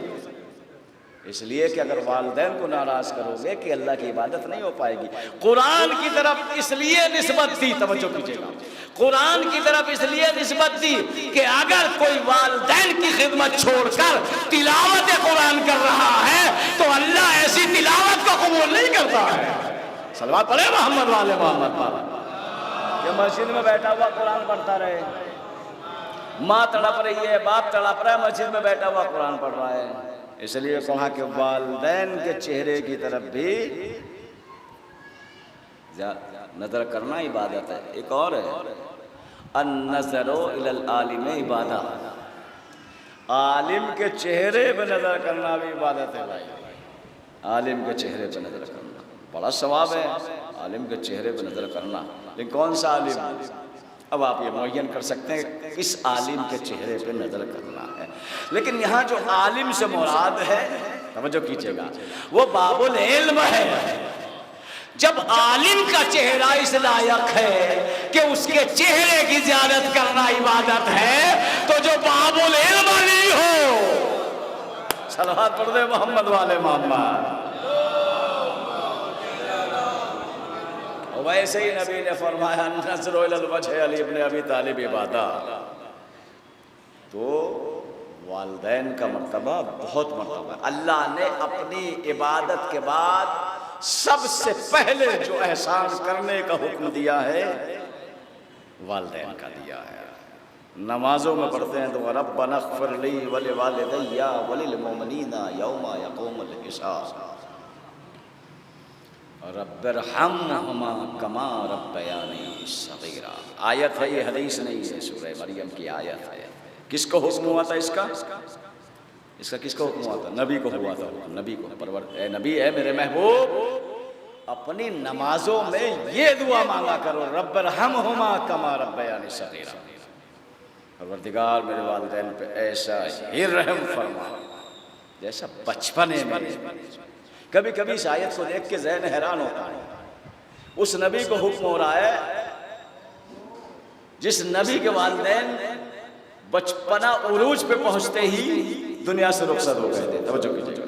اس لیے کہ اگر والدین کو ناراض کرو گے کہ اللہ کی عبادت نہیں ہو پائے گی۔ قرآن کی طرف اس لیے نسبت دی، توجہ کیجئے گا، قرآن کی طرف اس لیے نسبت دی کہ اگر کوئی والدین کی خدمت چھوڑ کر تلاوت قرآن کر رہا ہے تو اللہ ایسی تلاوت کو قبول نہیں کرتا ہے۔ صلوات پڑھے محمد والے محمد پالا، کہ مسجد میں بیٹھا ہوا قرآن پڑھتا رہے، ماں تڑپ رہی ہے، باپ تڑپ رہا ہے، مسجد میں بیٹھا ہوا قرآن پڑھ رہا ہے۔ اس لیے کہا کہ والدین کے چہرے کی طرف بھی نظر کرنا عبادت ہے۔ ایک اور ہے، النظر الی العالم عبادہ، عالم کے چہرے پہ نظر کرنا بھی عبادت ہے بھائی، عالم کے چہرے پہ نظر کرنا بڑا ثواب ہے، عالم کے چہرے پہ نظر کرنا، لیکن کون سا عالم؟ اب آپ یہ معین کر سکتے ہیں کس عالم کے چہرے پہ نظر کرنا ہے، لیکن یہاں جو عالم سے مراد ہے توجہ کیجئے گا وہ باب العلم ہے۔ جب عالم کا چہرہ اس لائق ہے کہ اس کے چہرے کی زیارت کرنا عبادت ہے، تو جو باب العلم نہیں ہو، صلوات پڑھ دے محمد والے محمد۔ ویسے ہی نبی نے فرمایا نظر الی الوجہ علی ابن ابی طالب عبادہ، تو والدین کا مرتبہ بہت مرتبہ ہے۔ اللہ نے اپنی عبادت کے بعد سب سے پہلے جو احسان کرنے کا حکم دیا ہے والدین کا دیا ہے۔ نمازوں میں پڑھتے ہیں تو ربنا اغفر لی ولوالدی وللمؤمنین یوم یقوم الحساب، رب ارحمہما کما ربیانی صغیرا، آیت ہے یہ، حدیث نہیں ہے، سورہ مریم کی آیت ہے۔ کس کو حکم ہوا تھا اس کا کس کو حکم ہوا تھا؟ نبی کو ہوا تھا، نبی کو، اے نبی، اے میرے محبوب، اپنی نمازوں میں یہ دعا مانگا کرو، رب ارحمہما کما ربیانی صغیرا، پروردگار میرے والدین پہ ایسا ہی رحم فرما جیسا بچپنے میں۔ کبھی کبھی اس آیت کو دیکھ کے ذہن حیران ہوتا ہے، اس نبی کو حکم ہو رہا ہے جس نبی کے والدین بچپنا عروج پہ پہنچتے ہی دنیا سے رخصت ہو گئے تھے، توجہ کیجئے،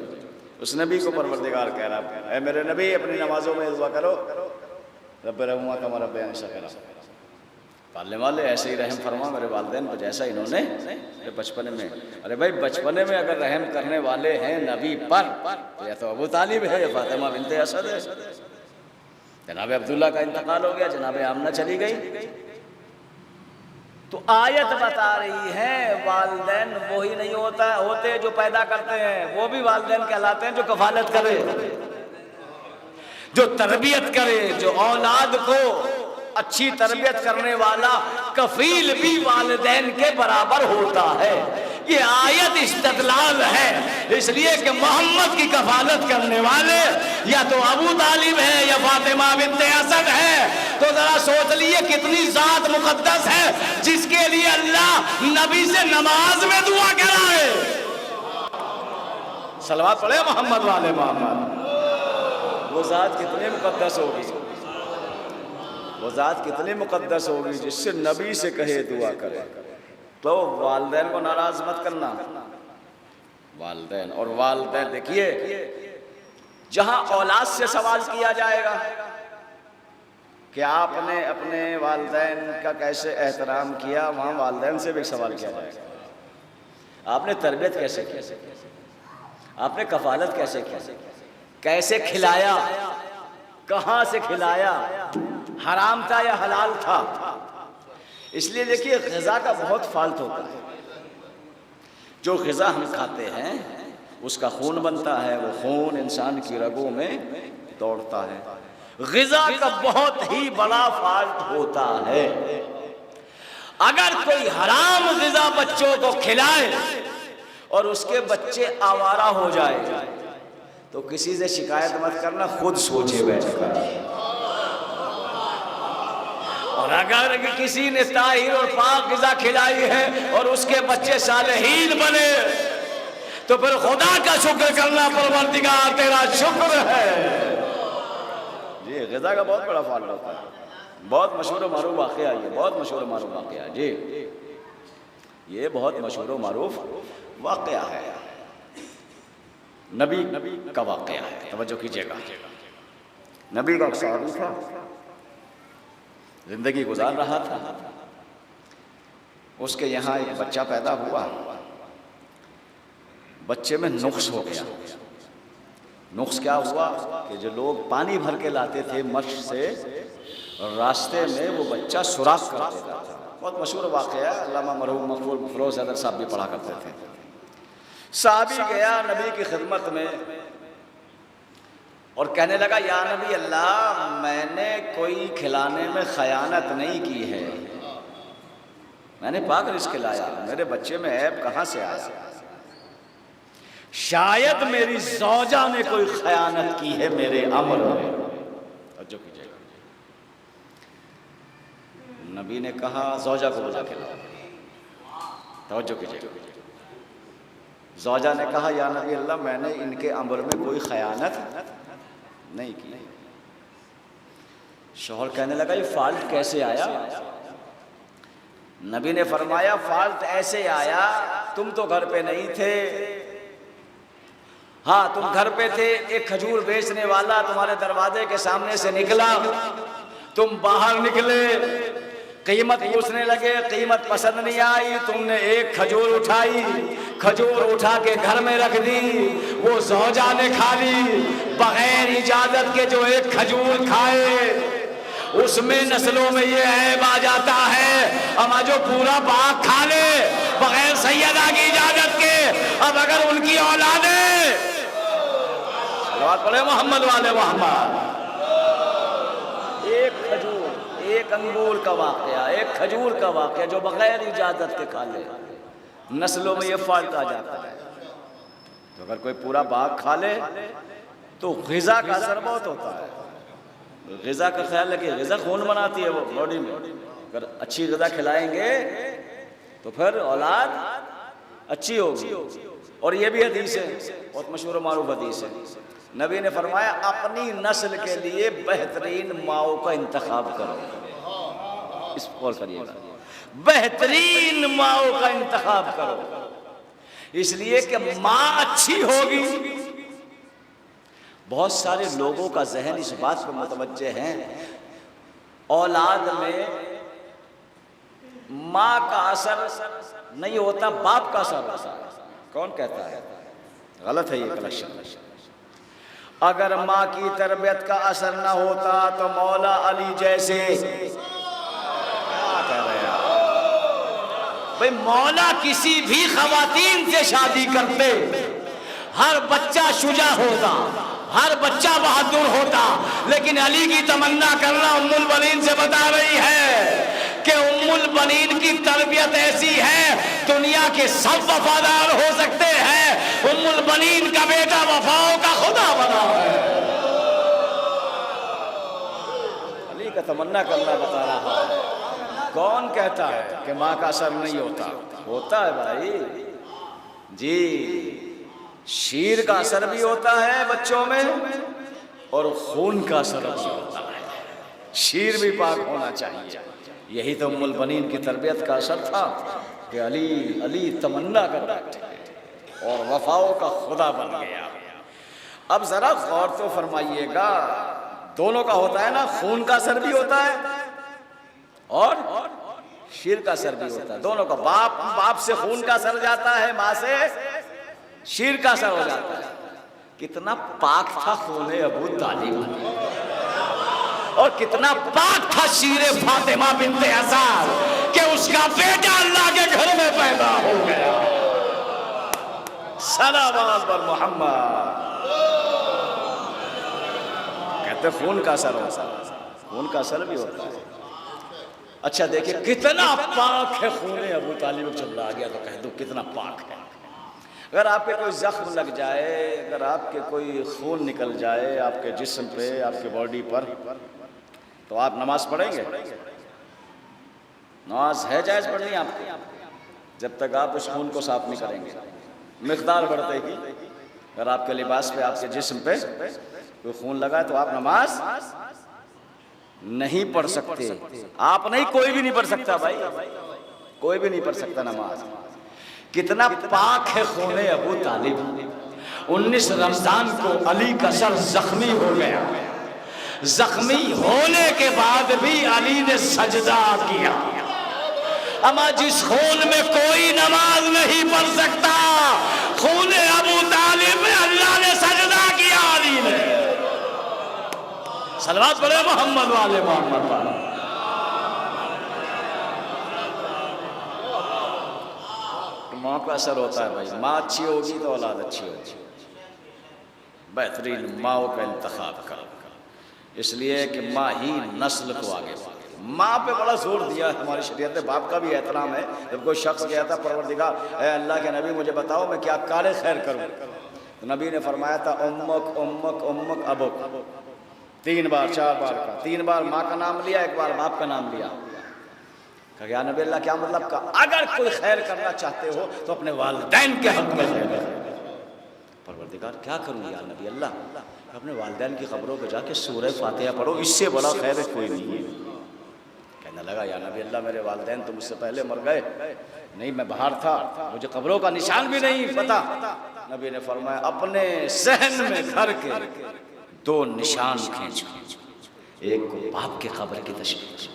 اس نبی کو پروردگار کہہ رہا ہے اے میرے نبی اپنی نمازوں میں دعا کرو رب ارحمہما کما ربیانی صغیرا، پالنے والے ایسے ہی رحم فرما میرے والدین کو جیسا انہوں نے بچپنے میں۔ ارے بھائی بچپنے میں اگر رحم کرنے والے ہیں نبی پر تو یا تو ابو طالب ہے یا فاطمہ بنت اسد ہے، جناب عبداللہ کا انتقال ہو گیا، جناب آمنہ چلی گئی، تو آیت بتا رہی ہے والدین وہی نہیں ہوتے جو پیدا کرتے ہیں، وہ بھی والدین کہلاتے ہیں جو کفالت کرے، جو تربیت کرے، جو اولاد کو اچھی تربیت کرنے والا کفیل بھی والدین کے برابر ہوتا ہے۔ یہ آیت استدلال ہے اس لیے کہ محمد کی کفالت کرنے والے یا تو ابو طالب ہے یا فاطمہ بنت اسد ہے، تو ذرا سوچ لیے کتنی ذات مقدس ہے جس کے لیے اللہ نبی سے نماز میں دعا کرائے۔ صلوات پڑھے محمد والے محمد۔ وہ ذات کتنی مقدس ہوگی، وہ ذات کتنی مقدس ہوگی جس سے نبی سے کہے دعا کرے۔ تو والدین کو ناراض مت کرنا۔ والدین اور والدین دیکھیے، جہاں اولاد سے سوال کیا جائے گا کہ آپ نے اپنے والدین کا کیسے احترام کیا، وہاں والدین سے بھی سوال کیا جائے گا۔ آپ نے تربیت کیسے کی، آپ نے کفالت کیسے کی، کیسے کھلایا، کہاں سے کھلایا، حرام تھا یا حلال تھا۔ اس لیے دیکھیے غذا کا بہت فالٹ ہوتا ہے۔ جو غذا ہم کھاتے ہیں اس کا خون بنتا ہے، وہ خون انسان کی رگوں میں دوڑتا ہے۔ غذا کا بہت ہی بڑا فالٹ ہوتا ہے۔ اگر کوئی حرام غذا بچوں کو کھلائے اور اس کے بچے آوارہ ہو جائے تو کسی سے شکایت مت کرنا، خود سوچے بیٹھ کر۔ اور اگر کسی نے طاہر اور پاک غذا کھلائی ہے اور اس کے بچے صالحین بنے تو پھر خدا کا شکر کرنا، پروردگار تیرا شکر ہے۔ جی غذا کا بہت بڑا فالٹ ہوتا ہے۔ بہت مشہور و معروف واقعہ، یہ بہت مشہور و معروف واقعہ، جی یہ بہت مشہور و معروف واقعہ ہے، نبی کا واقعہ ہے۔ توجہ کیجیے گا، نبی کا صحابی تھا، زندگی گزار رہا تھا، اس کے یہاں ایک بچہ پیدا ہوا، بچے میں نقص ہو گیا۔ نقص کیا ہوا کہ جو لوگ پانی بھر کے لاتے تھے مشق سے، راستے میں وہ بچہ سوراخ کر دیتا تھا۔ بہت مشہور واقعہ ہے، علامہ مرحوم مقبول فروز حیدر صاحب بھی پڑھا کرتے تھے۔ صحابی گیا نبی کی خدمت میں اور کہنے لگا، یا نبی اللہ، میں نے کوئی کھلانے میں خیانت نہیں کی ہے، میں نے پاک رزق کھلایا، میرے بچے میں عیب کہاں سے آیا؟ شاید میری زوجہ نے کوئی خیانت کی ہے میرے امر میں۔ توجہ کیجیے گا، نبی نے کہا زوجہ کو بلا کے لاؤ۔ توجہ کیجیے گا، زوجہ نے کہا، یا نبی اللہ، میں نے ان کے امر میں کوئی خیانت نہیں کی۔ شوہر کہنے لگا، یہ فالٹ کیسے آیا؟ نبی نے فرمایا، فالٹ ایسے آیا، تم تو گھر پہ نہیں تھے، ہاں تم گھر پہ تھے، ایک کھجور بیچنے والا تمہارے دروازے کے سامنے سے نکلا، تم باہر نکلے، قیمت پوچھنے لگے، قیمت پسند نہیں آئی، تم نے ایک کھجور اٹھائی، کھجور اٹھا کے گھر میں رکھ دی، وہ زوجہ نے کھا لی، بغیر اجازت کے جو ایک کھجور کھائے اس میں نسلوں میں یہ عیب آ جاتا ہے، اما جو پورا باغ کھا لے بغیر سیدہ کی اجازت کے، اب اگر ان کی اولادیں، صلوات پڑھے محمد والے محمد، ایک کھجور، ایک انگور کا واقعہ، ایک کھجور کا واقعہ جو بغیر اجازت کے کھا لے، نسلوں میں یہ فالٹ آ جاتا ہے۔ تو اگر کوئی پورا باغ کھا لے تو غذا کا اثر بہت ہوتا ہے۔ غذا کا خیال رکھیے، غذا خون بناتی ہے وہ باڈی میں، اگر اچھی غذا کھلائیں گے تو پھر اولاد اچھی ہوگی۔ اور یہ بھی حدیث ہے، بہت مشہور و معروف حدیث ہے، نبی نے فرمایا، اپنی نسل کے لیے بہترین ماؤں کا انتخاب کرو۔ اس پر کریے گا، بہترین ماؤں کا انتخاب کرو، اس لیے کہ ماں اچھی ہوگی۔ بہت سارے لوگوں کا ذہن اس بات پر متوجہ ہے، اولاد میں ماں کا اثر نہیں ہوتا، باپ کا اثر ہوتا ہے۔ کون کہتا ہے؟ غلط ہے یہ کلیکشن۔ اگر ماں کی تربیت کا اثر نہ ہوتا تو مولا علی جیسے، کیا کہہ رہے ہیں بھئی، مولا کسی بھی خواتین سے شادی کرتے، ہر بچہ شجاع ہوتا، ہر بچہ بہادر ہوتا، لیکن علی کی تمنا کرنا ام البنین سے بتا رہی ہے کہ ام البنین کی تربیت ایسی ہے، دنیا کے سب وفادار ہو سکتے ہیں، ام البنین کا بیٹا وفاؤں کا خدا بنا ہے۔ علی کا تمنا کرنا بتا رہا ہے۔ کون کہتا ہے کہ ماں کا اثر نہیں ہوتا؟ ہوتا ہے بھائی جی، شیر کا اثر بھی ہوتا ہے بچوں میں اور خون کا اثر بھی ہوتا ہے، شیر بھی پاک ہونا چاہیے۔ یہی تو ام البنین کی تربیت کا اثر تھا کہ علی تمنا کر بیٹھے اور وفاؤں کا خدا بن گیا۔ اب ذرا غور تو فرمائیے گا، دونوں کا ہوتا ہے نا، خون کا اثر بھی ہوتا ہے اور شیر کا اثر بھی ہوتا ہے، دونوں کا۔ باپ سے خون کا اثر جاتا ہے، ماں سے شیر کا اثر ہو جاتا ہے۔ کتنا پاک تھا خون ابو طالب اور کتنا پاک تھا شیر فاطمہ بنت اسد کہ اس کا بیٹا اللہ کے گھر میں پیدا ہو گیا۔ صلوات بر محمد۔ کہتے خون کا اثر ہوتا ہے، خون کا اثر بھی ہوتا ہے۔ اچھا دیکھیں کتنا پاک ہے خون ابو طالب، جب آ گیا تو کہہ دو کتنا پاک ہے۔ اگر آپ کے کوئی زخم لگ جائے، اگر آپ کے کوئی خون نکل جائے آپ کے جسم پہ، آپ کے باڈی پر، تو آپ نماز پڑھیں گے؟ نماز ہے جائز پڑھنی آپ کو، جب تک آپ اس خون کو صاف نہیں کریں گے۔ مقدار بڑھتے ہی اگر آپ کے لباس پہ، آپ کے جسم پہ کوئی خون لگا ہے تو آپ نماز نہیں پڑھ سکتے۔ آپ نہیں، کوئی بھی نہیں پڑھ سکتا بھائی، کوئی بھی نہیں پڑھ سکتا نماز۔ کتنا پاک ہے خون ابو طالب۔ 19 رمضان کو علی کا سر زخمی ہو گیا، زخمی ہونے کے بعد بھی علی نے سجدہ کیا۔ اما جس خون میں کوئی نماز نہیں پڑھ سکتا، خون ابو طالب میں اللہ نے سجدہ کیا علی نے۔ صلوات پڑھے محمد والے محمد والے۔ ماں کا اثر ہوتا ہے بھائی، ماں اچھی ہوگی تو اولاد اچھی ہوگی۔ بہترین ماں کا انتخاب کرو، اس لیے کہ ماں ہی نسل کو آگے بڑھائے۔ ماں پہ بڑا زور دیا ہے ہماری شریعت میں، باپ کا بھی احترام ہے۔ جب کوئی شخص کہتا تھا پروردگار اے اللہ کے نبی مجھے بتاؤ میں کیا کار خیر کروں، تو نبی نے فرمایا تھا امک امک امک ابک، 3 بار 4 بار کا، 3 بار ماں کا نام لیا، 1 بار باپ کا نام لیا۔ کہا یا نبی اللہ کیا مطلب؟ کا اگر کوئی خیر کرنا چاہتے ہو تو اپنے والدین کے حق میں خیر کرو۔ پروردگار کیا کروں یا نبی اللہ؟ اپنے والدین کی قبروں پہ جا کے سورہ فاتحہ پڑھو، اس سے بڑا خیر کوئی نہیں ہے۔ کہنے لگا یا نبی اللہ میرے والدین تو مجھ سے پہلے مر گئے، نہیں میں باہر تھا، مجھے قبروں کا نشان بھی نہیں پتا۔ نبی نے فرمایا اپنے ذہن میں گھر کے 2 نشان کھینچو، ایک کو باپ کے قبر کی تشریح،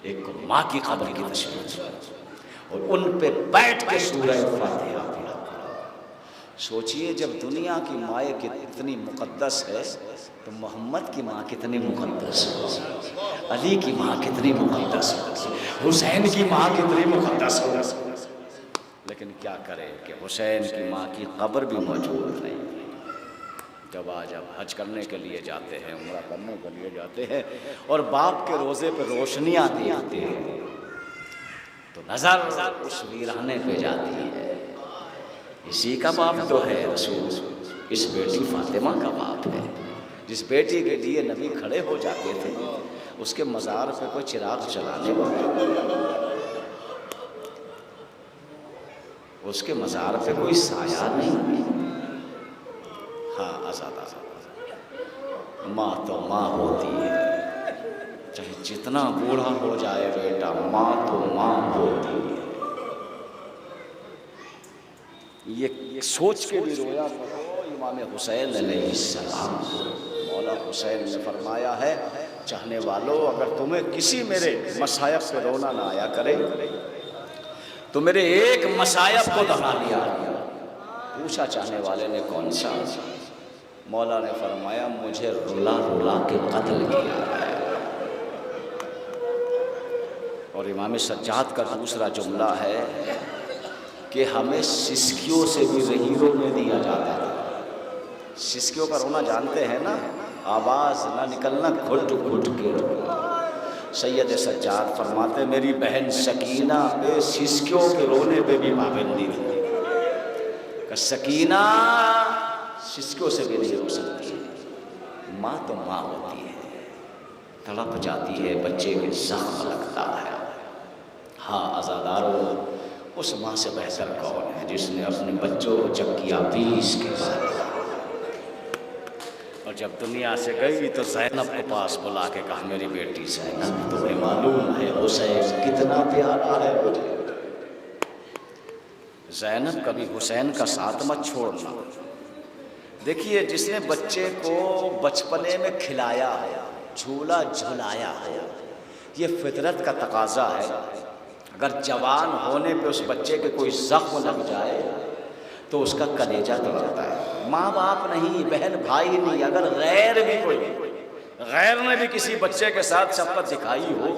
ایک کو ماں کی قبر کی تشریح، اور ان پہ بیٹھ کے سورہ فاتحہ پڑھا۔ سوچئے جب دنیا کی مائیں کتنی مقدس ہے تو محمد کی ماں کتنی مقدس ہے، علی کی ماں کتنی مقدس ہے، حسین کی ماں کتنی مقدس ہے۔ لیکن کیا کرے کہ حسین کی ماں کی قبر بھی موجود نہیں۔ جب حج کرنے کے لیے جاتے ہیں، عمرہ کرنے کے لیے جاتے ہیں اور باپ کے روزے پہ روشنیاں دیکھتے ہیں تو نظر اس ویرانے پہ جاتی ہے۔ اسی کا باپ تو ہے رسول، اس بیٹی فاطمہ کا باپ ہے، جس بیٹی کے لیے نبی کھڑے ہو جاتے تھے، اس کے مزار پہ کوئی چراغ چلانے والا، اس کے مزار پہ کوئی سایہ نہیں۔ ہاں آزاد ماں تو ماں ہوتی ہے، چاہے جتنا بوڑھا ہو جائے بیٹا، ماں تو ماں ہوتی ہے۔ یہ سوچ کے بھی رویا کرو امام حسین علیہ السلام۔ مولا حسین نے فرمایا ہے چاہنے والوں اگر تمہیں کسی میرے مصائب پہ رونا نہ آیا کرے تو میرے ایک مصائب کو دہرا لیا۔ پوچھا چاہنے والے نے کون سا؟ مولا نے فرمایا مجھے رلا رلا کے قتل کیا ہے۔ اور امام سجاد کا دوسرا جملہ ہے کہ ہمیں سسکیوں سے بھی زہیروں میں دیا جاتا تھا۔ سسکیوں کا رونا جانتے ہیں نا، آواز نہ نکلنا، گھٹ گھٹ کے رونا۔ سید سجاد فرماتے میری بہن سکینہ پہ سسکیوں کے رونے پہ بھی پابندی تھی کہ سکینہ سسکیوں سے بھی نہیں رو سکتی، ماں تو ماں ہوتی ہے، تڑپ جاتی ہے، بچے کے زخم لگتا ہے۔ ہاں عزادارو، اس ماں سے بہتر کون ہے جس نے اپنے بچوں کو چکیا پیس کے ساتھ، اور جب دنیا سے گئی تو زینب کو پاس بلا کے کہا میری بیٹی زینب تمہیں معلوم ہے حسین کتنا پیارا ہے مجھے، زینب کبھی حسین کا ساتھ مت چھوڑنا۔ دیکھیے جس نے بچے کو بچپنے میں کھلایا ہے، جھولا جھلایا ہے، یہ فطرت کا تقاضا ہے، اگر جوان ہونے پہ اس بچے کے کوئی زخم لگ جائے تو اس کا کلیجہ توڑتا ہے۔ ماں باپ نہیں، بہن بھائی نہیں، اگر غیر بھی کوئی، غیر نے بھی کسی بچے کے ساتھ شفقت دکھائی ہو۔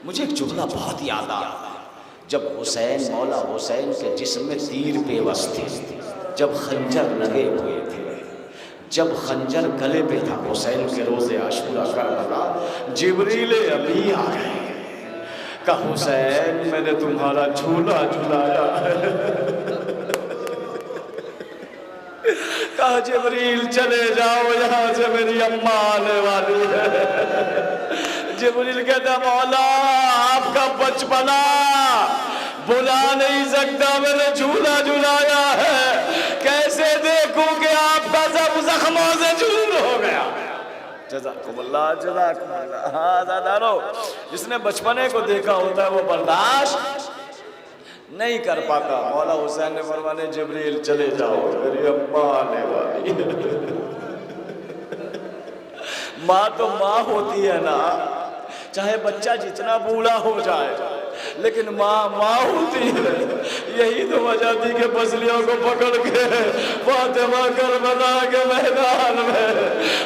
مجھے ایک جملہ بہت یاد آ رہا ہے، جب حسین مولا حسین کے جسم میں تیر پیوست تھے، جب خنجر لگے ہوئے تھے، جب خنجر گلے پہ تھا حسین کے روز عاشورہ کربلا، جبریل امی آ گئے کہ حسین میں نے تمہارا جھولا جھلایا ہے، کہا جبریل چلے جاؤ یہاں سے میری اماں آنے والی ہے۔ جبریل کہتا مولا آپ کا بچپنا بلا نہیں سکتا، میں نے جھولا جھلایا ہے، کیسے دیکھوں کہ آپ کا سب زخموں سے جھول ہو گیا۔ جزاکم اللہ جزاکم اللہ۔ ہاں عزادارو، جس نے بچپنے کو دیکھا ہوتا ہے وہ برداشت نہیں کر پاتا۔ مولا حسین نے فرمایا جبریل چلے جاؤ میری اماں آنے والی ہے۔ ماں تو ماں ہوتی ہے نا، چاہے بچہ جتنا بوڑھا ہو جائے لیکن ماں ماں ہوتی ہے۔ یہی تو وجہ تھی کہ پسلیوں کو پکڑ کے فاطمہ کربلا کے میدان میں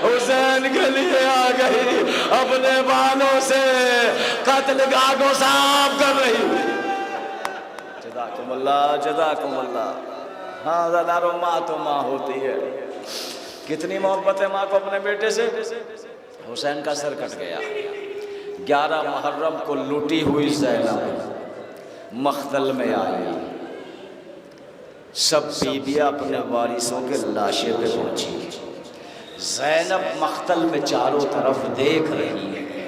حسین کے لیے آ گئی، اپنے بالوں سے قتل گاہ کو صاف کر رہی۔ جزاکم اللہ جزاکم اللہ۔ ہاں عزادارو، ماں تو ماں ہوتی ہے۔ کتنی محبت ہے ماں کو اپنے بیٹے سے۔ حسین کا سر کٹ گیا، 11 محرم کو لوٹی ہوئی زینب مختل میں آئی، سب بیویاں اپنے وارثوں کے لاشے پہ پہنچی، زینب مختل میں چاروں طرف دیکھ رہی ہے۔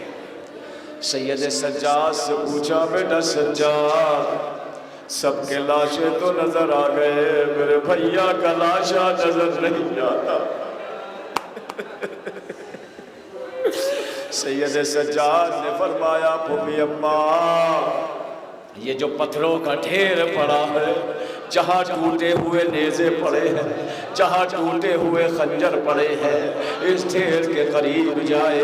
سید سجاد سے پوچھا بیٹا سجاد سب کے لاشیں تو نظر آ گئے، میرے بھیا کا لاشا نظر نہیں آتا۔ سید سجاد نے فرمایا پھوپھی اماں یہ جو پتھروں کا ڈھیر پڑا ہے، جہاں ٹوٹے ہوئے نیزے پڑے ہیں، جہاں ٹوٹے ہوئے خنجر پڑے ہیں، اس ڈھیر کے قریب جائے۔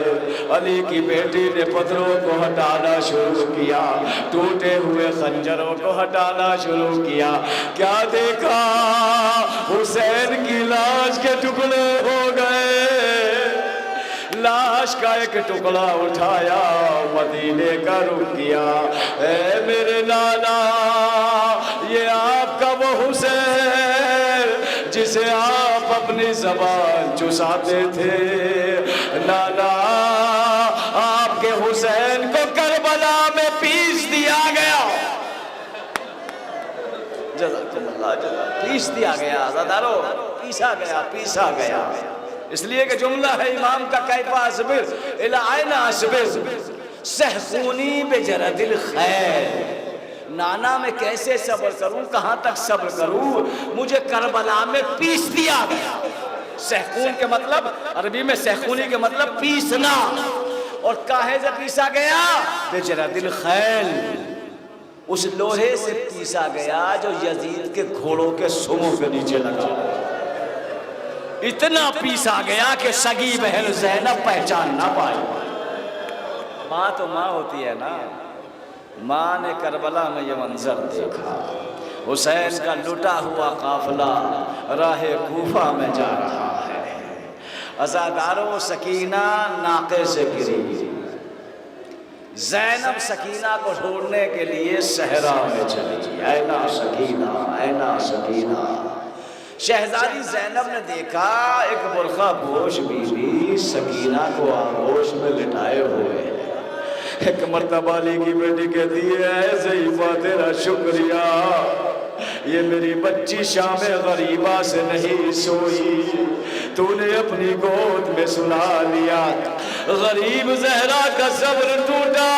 علی کی بیٹی نے پتھروں کو ہٹانا شروع کیا، ٹوٹے ہوئے خنجروں کو ہٹانا شروع کیا۔ کیا دیکھا؟ حسین کی لاش کے ٹکڑے ہو گئے۔ لاش کا ایک ٹکڑا اٹھایا، مدینے کا رخ کیا۔ اے میرے نانا، یہ آپ کا وہ حسین جسے آپ اپنی زبان چساتے تھے۔ نانا، آپ کے حسین کو کربلا میں پیس دیا گیا۔ جزاکم اللہ جزاکم، پیس دیا گیا عزادارو، پیسا گیا پیسا گیا۔ اس لیے کہ جملہ ہے امام کا کیف اصبر الی عین اصبر سحقونی بجرد الخیر، نانا میں کیسے صبر کروں، کہاں تک صبر کروں، مجھے کربلا میں پیس دیا گیا۔ سحقون کے مطلب عربی میں سحقونی کے مطلب پیسنا، اور کاہے سے پیسا گیا؟ بجرد الخیل، اس لوہے سے پیسا گیا جو یزید کے گھوڑوں کے سموں کے نیچے لگا۔ اتنا پیسا گیا کہ سگی بہن زینب پہچان نہ پائی۔ ماں تو ماں ہوتی ہے نا۔ ماں نے کربلا میں یہ منظر دیکھا، حسین کا لٹا ہوا قافلہ راہ کوفہ میں جا رہا ہے۔ عزادارو، سکینہ ناقے سے گری، زینب سکینہ کو ڈھونڈنے کے لیے صحرا میں چلی۔ اینا سکینہ اینا سکینہ، شہزادی زینب نے دیکھا ایک برقع پوش بیوی سکینہ کو آغوش میں لٹائے ہوئے ہیں۔ ایک مرتبہ علی کی بیٹی کہتی ہے ضعیفہ تیرا شکریہ، یہ میری بچی شام غریبہ سے نہیں سوئی، تو نے اپنی گود میں سلا لیا۔ غریب زہرا کا صبر ٹوٹا،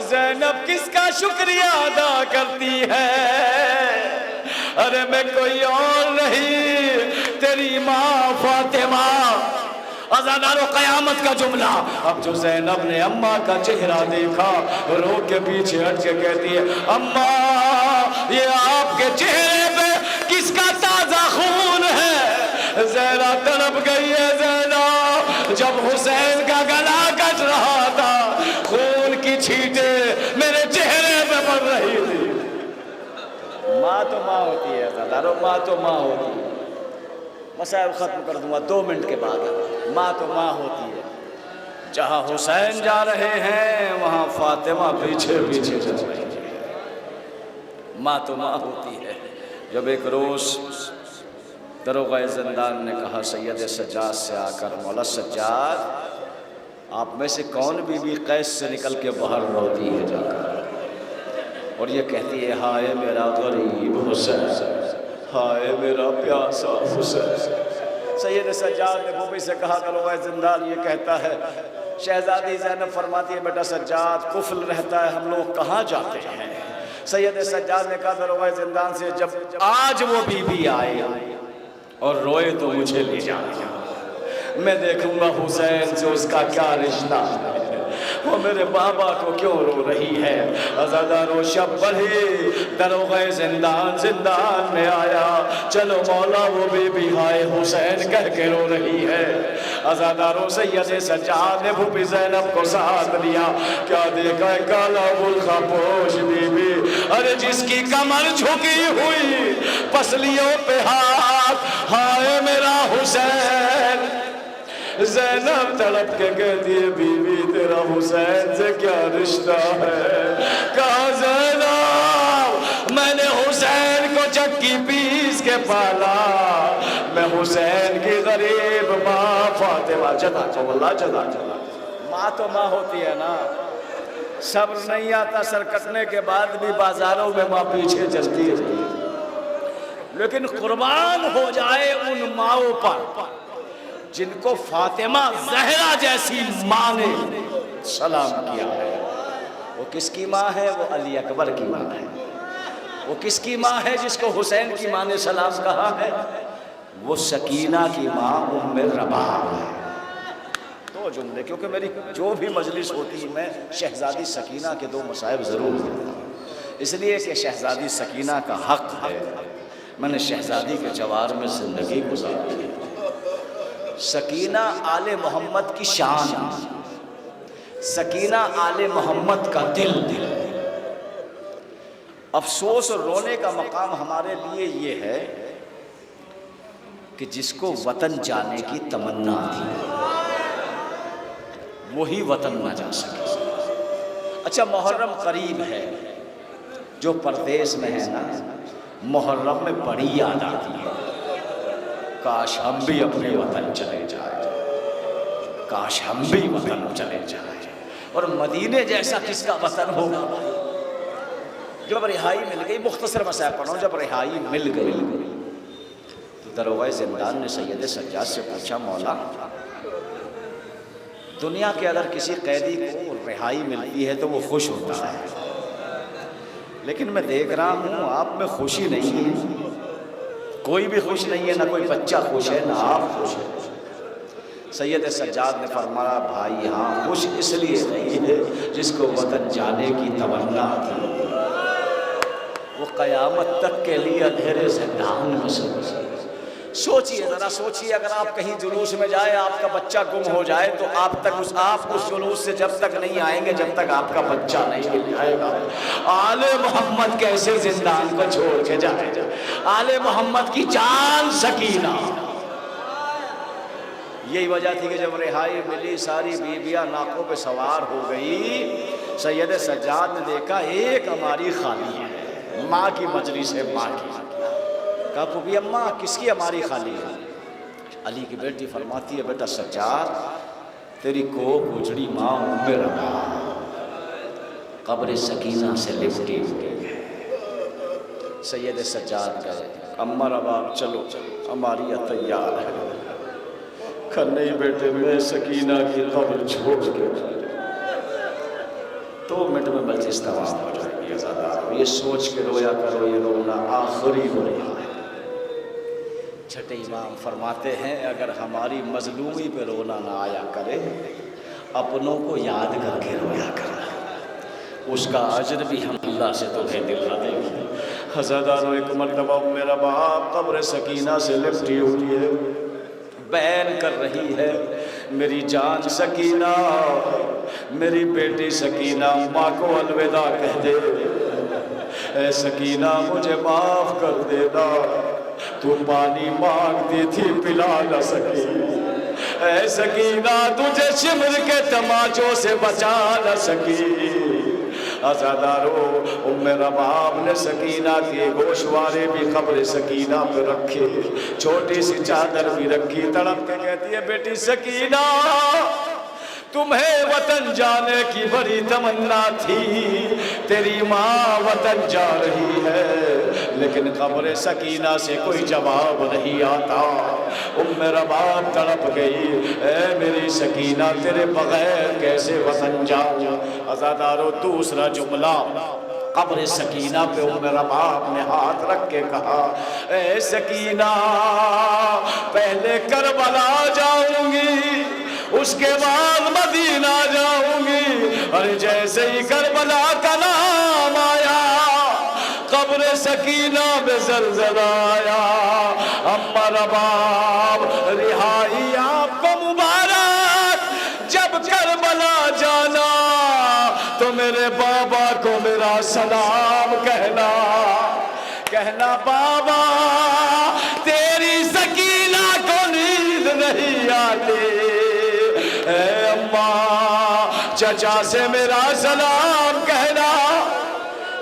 زینب کس کا شکریہ ادا کرتی ہے؟ ارے میں کوئی اور نہیں، تیری ماں فاطمہ۔ عزادارو قیامت کا جملہ۔ اب جو زینب نے اماں کا چہرہ دیکھا رو کے پیچھے ہٹ کے کہتی ہے اماں یہ آپ کے چہرے پہ کس کا تازہ خون ہے؟ زہرا تڑپ گئی ہے زینب، جب حسین کا گلا کٹ رہا تھا خون کی چھینٹیں میرے چہرے پہ پڑ رہی تھی۔ ماں تو ماں ہوتی ہے عزادارو، ماں تو ماں ہوتی ہے۔ مسائل ختم کر دوں گا 2 منٹ کے بعد۔ ماں تو ماں ہوتی ہے، جہاں حسین جا رہے ہیں وہاں فاطمہ پیچھے پیچھے چل رہی ہے۔ ماں تو ماں ہوتی ہے۔ جب ایک روز دروغہ زندان نے کہا سید سجاد سے آ کر مولا سجاد آپ میں سے کون بی بی قیس سے نکل کے باہر روتی ہے جا کر اور یہ کہتی ہے ہائے میرا غریب حسین، ہائے میرا پیاسا حسین۔ سید سجاد نے بوبی سے کہا دروغہ زندان یہ کہتا ہے، شہزادی زینب فرماتی ہے بیٹا سجاد قفل رہتا ہے ہم لوگ کہاں جاتے ہیں؟ سید سجاد نے کہا دروغہ زندان سے جب آج وہ بی بی آئے اور روئے تو مجھے لے جانا، میں دیکھوں گا حسین سے اس کا کیا رشتہ ہے، وہ میرے بابا کو کیوں رو رہی ہے۔ عزادارو شب بڑھی دروغہ زندان میں آیا، چلو مولا وہ بی بی ہائے حسین کہہ کے رو رہی ہے۔ عزادارو سید سجاد نے بھوپی زینب کو ساتھ لیا، کیا دیکھا ہے کالا برقع پوش بی بی، ارے جس کی کمر جھکی ہوئی پسلیوں پہ ہاتھ، ہائے میرا حسین۔ زینب تڑپ کے کہتی ہے بی بی تیرا حسین سے کیا رشتہ ہے؟ کہا زینب میں نے حسین کو چکی پیس کے پالا، میں حسین کی غریب ماں فاطمہ جدا ماں تو ماں ہوتی ہے نا۔ صبر نہیں آتا سر کٹنے کے بعد بھی بازاروں میں ماں پیچھے چلتی رہی، لیکن قربان ہو جائے ان ماؤں پر جن کو فاطمہ زہرا جیسی ماں نے سلام کیا ہے۔ وہ کس کی ماں ہے؟ وہ علی اکبر کی ماں ہے۔ وہ کس کی ماں ہے جس کو حسین کی ماں نے سلام کہا ہے؟ وہ سکینہ کی ماں ام رباب ہے۔ دو جملے، کیونکہ میری جو بھی مجلس ہوتی ہے میں شہزادی سکینہ کے 2 مصائب ضرور دیتا ہوں، اس لیے کہ شہزادی سکینہ کا حق ہے۔ میں نے شہزادی کے جوار میں زندگی گزاری ہے۔ سکینہ آل محمد کی شان، سکینہ آل محمد کا دل۔ افسوس اور رونے کا مقام ہمارے لیے یہ ہے کہ جس کو وطن جانے کی تمنا تھی وہی وطن نہ جا سکے۔ اچھا محرم قریب ہے، جو پردیس میں ہے نا محرم میں بڑی یاد آتی ہے، کاش ہم بھی اپنے وطن چلے جائیں، کاش ہم بھی وطن چلے جائیں۔ اور مدینے جیسا کس کا وطن ہوگا؟ جب رہائی مل گئی، مختصر مسائل پڑھوں، جب رہائی مل گئی تو دروغہ زندان نے سید سجاد سے پوچھا مولا دنیا کے اندر کسی قیدی کو رہائی ملتی ہے تو وہ خوش ہوتا ہے، لیکن میں دیکھ رہا ہوں آپ میں خوشی نہیں ہے، کوئی بھی خوش نہیں ہے، نہ کوئی بچہ خوش ہے نہ آپ خوش ہے۔ سید سجاد نے فرمایا بھائی ہاں خوش اس لیے نہیں ہے جس کو وطن جانے کی تمنا تھی وہ قیامت تک کے لیے اندھیرے زندان میں سوچیے، ذرا سوچیے، اگر آپ کہیں جلوس میں جائے آپ کا بچہ گم ہو جائے تو آپ اس جلوس سے جب تک نہیں آئیں گے جب تک آپ کا بچہ نہیں مل جائے گا۔ آل محمد کیسے زندان کو چھوڑ کے جائے گا؟ آل محمد کی جان سکینہ۔ یہی وجہ تھی کہ جب رہائی ملی ساری بیویاں ناکوں پہ سوار ہو گئی، سید سجاد نے دیکھا ایک ہماری خالی ہے، ماں کی مجلس ہے، ماں کی۔ کہا پھوپھی اماں کس کی ہماری خالی ہے؟ علی کی بیٹی فرماتی ہے بیٹا سجاد تیری کوکھ اجڑی ماں ام ربا قبر سکینہ سے لپٹی ہوئی۔ سید سجاد گئے، اماں رباب چلو ہماری تیار ہے۔ کہا نہیں بیٹے میں سکینہ کی قبر چھوڑ کے 2 منٹ میں بلجس تمام ہو جائے گی عزادار۔ یہ سوچ کے رویا کرو یہ رونا آخری ہو رہا ہے۔ چھٹے امام فرماتے ہیں اگر ہماری مظلومی پہ رونا نہ آیا کرے اپنوں کو یاد کر کے رویا کرنا، اس کا اجر بھی ہم اللہ سے تمہیں دلا دیں گے۔ عزادارو ایک مرتبہ میرا باپ قبر سکینہ سے لپٹی ہوئی ہے، بیان کر رہی ہے میری جان سکینہ، میری بیٹی سکینہ ماں کو الوداع کہہ دے، اے سکینہ مجھے معاف کر دینا، تو پانی مانگتی تھی پلا نہ سکی، اے سکینہ تجھے شمر کے تماچوں سے بچا نہ سکی۔ عزادارو ام رباب نے سکینہ کے گوشوارے بھی قبر سکینہ پہ رکھے، چھوٹی سی چادر بھی رکھی، تڑپ کے کہتی ہے بیٹی سکینہ تمہیں وطن جانے کی بڑی تمنا تھی، تیری ماں وطن جا رہی ہے لیکن قبر سکینہ سے کوئی جواب نہیں آتا۔ ام رباب تڑپ گئی، اے میری سکینہ تیرے بغیر کیسے وطن جاؤں۔ عزادارو دوسرا جملہ قبر سکینہ پہ ام رباب نے ہاتھ رکھ کے کہا، اے سکینہ پہلے کربلا جاؤں گی اس کے بعد مدینہ جاؤں گی۔ اور جیسے ہی کربلا کا نام آیا قبر سکینہ میں زلزلہ آیا۔ اما رباب رہائی آپ کو مبارک، جب کربلا جانا تو میرے بابا کو میرا سلام کہنا، کہنا بابا تیری سکینہ کو نیند نہیں آتی، اے اماں چچا سے میرا سلام کہنا،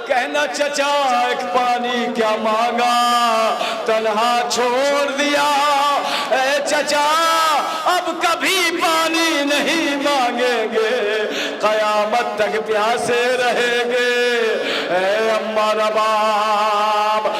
کہنا چچا ایک پانی کیا مانگا تنہا چھوڑ دیا، اے چچا اب کبھی پانی نہیں مانگیں گے قیامت تک پیاسے رہیں گے۔ اے اماں رباب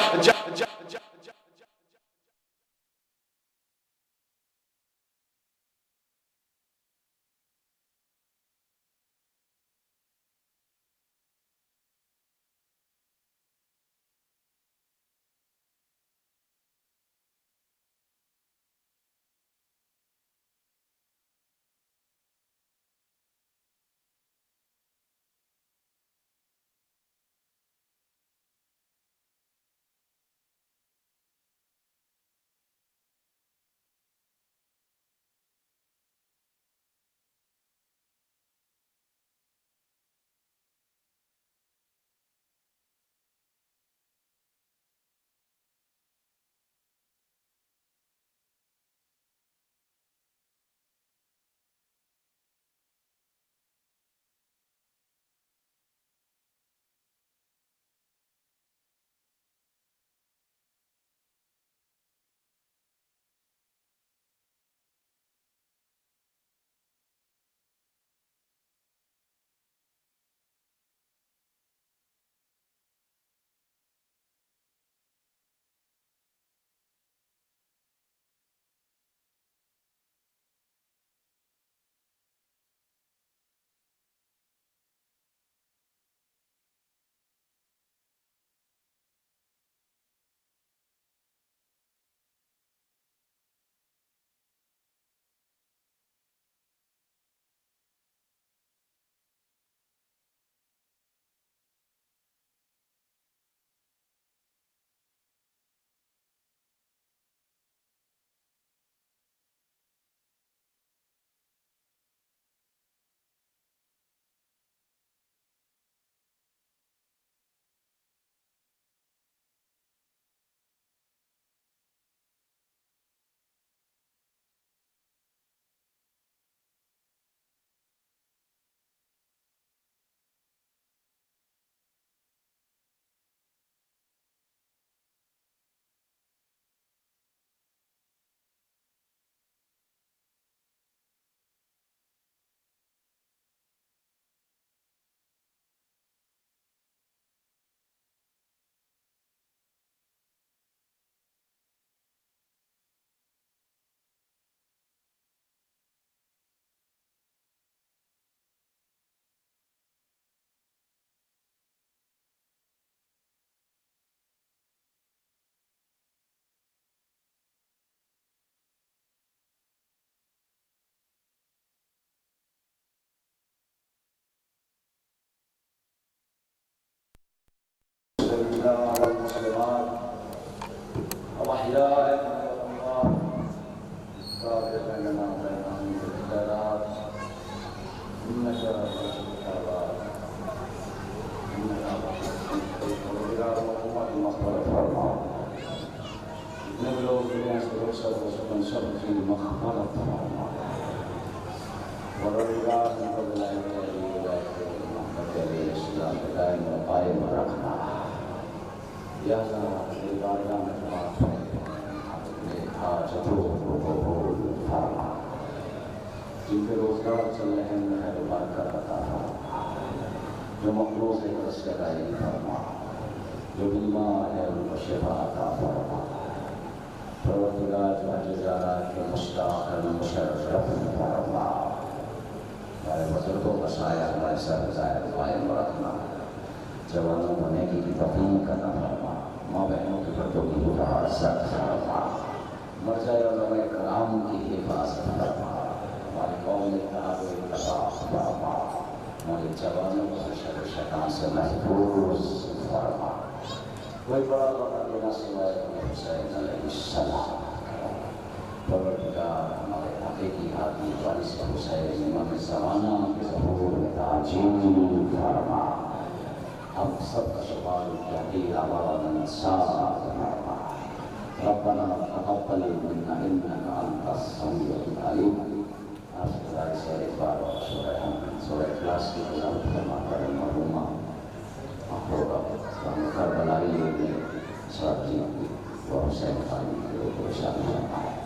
جتنے بھی لوگ دنیا سے رخصت ہو سکن سب کی مغفرت فرما پروردگار نے تو بلائے محمد علیہ السلام دائم و قائم رکھنا یا اللہ میری بارگاہ میں دعا اپنے حاجتوں کو قبول فرما جن کے روزگار چل رہے ہیں خیر و برکت عطا فرما جو مخلوق سے رسائی فرما جو بیمار ہے ان کو شفا عطا فرما پروردگار جو عجزارات کے مشتاق مشرف فرما ہمارے بزرگوں کا سایہ ہمارے سر ظاہر قائم رکھنا جوانوں کو نیکی کی توفیق عطا فرما ماں بہنوں کی بچوں کی حفاظت فرما مرجع علماء کرام کی حفاظت فرما ہماری قوم نے اتحاد و اتفاق فرما ہمارے جوانوں کو شر و شیطان سے محفوظ فرما کوئی بڑا وقت دینا سوائے حسین علیہ السلام پروردگار ہمارے حقیقی حامی وارث حسین امام زمانہ کے ظہور میں تعجیل فرما ہم سب کا سوال تحقیق آباداً صاف فرما ربنا تقبل منا انك انت السميع العليم آخر سے ایک بار سورہ اخلاص کی تلاوت فرما کر مرحومہ کربلائی نے ساتھی و حسین خانی کو شامل فرمایا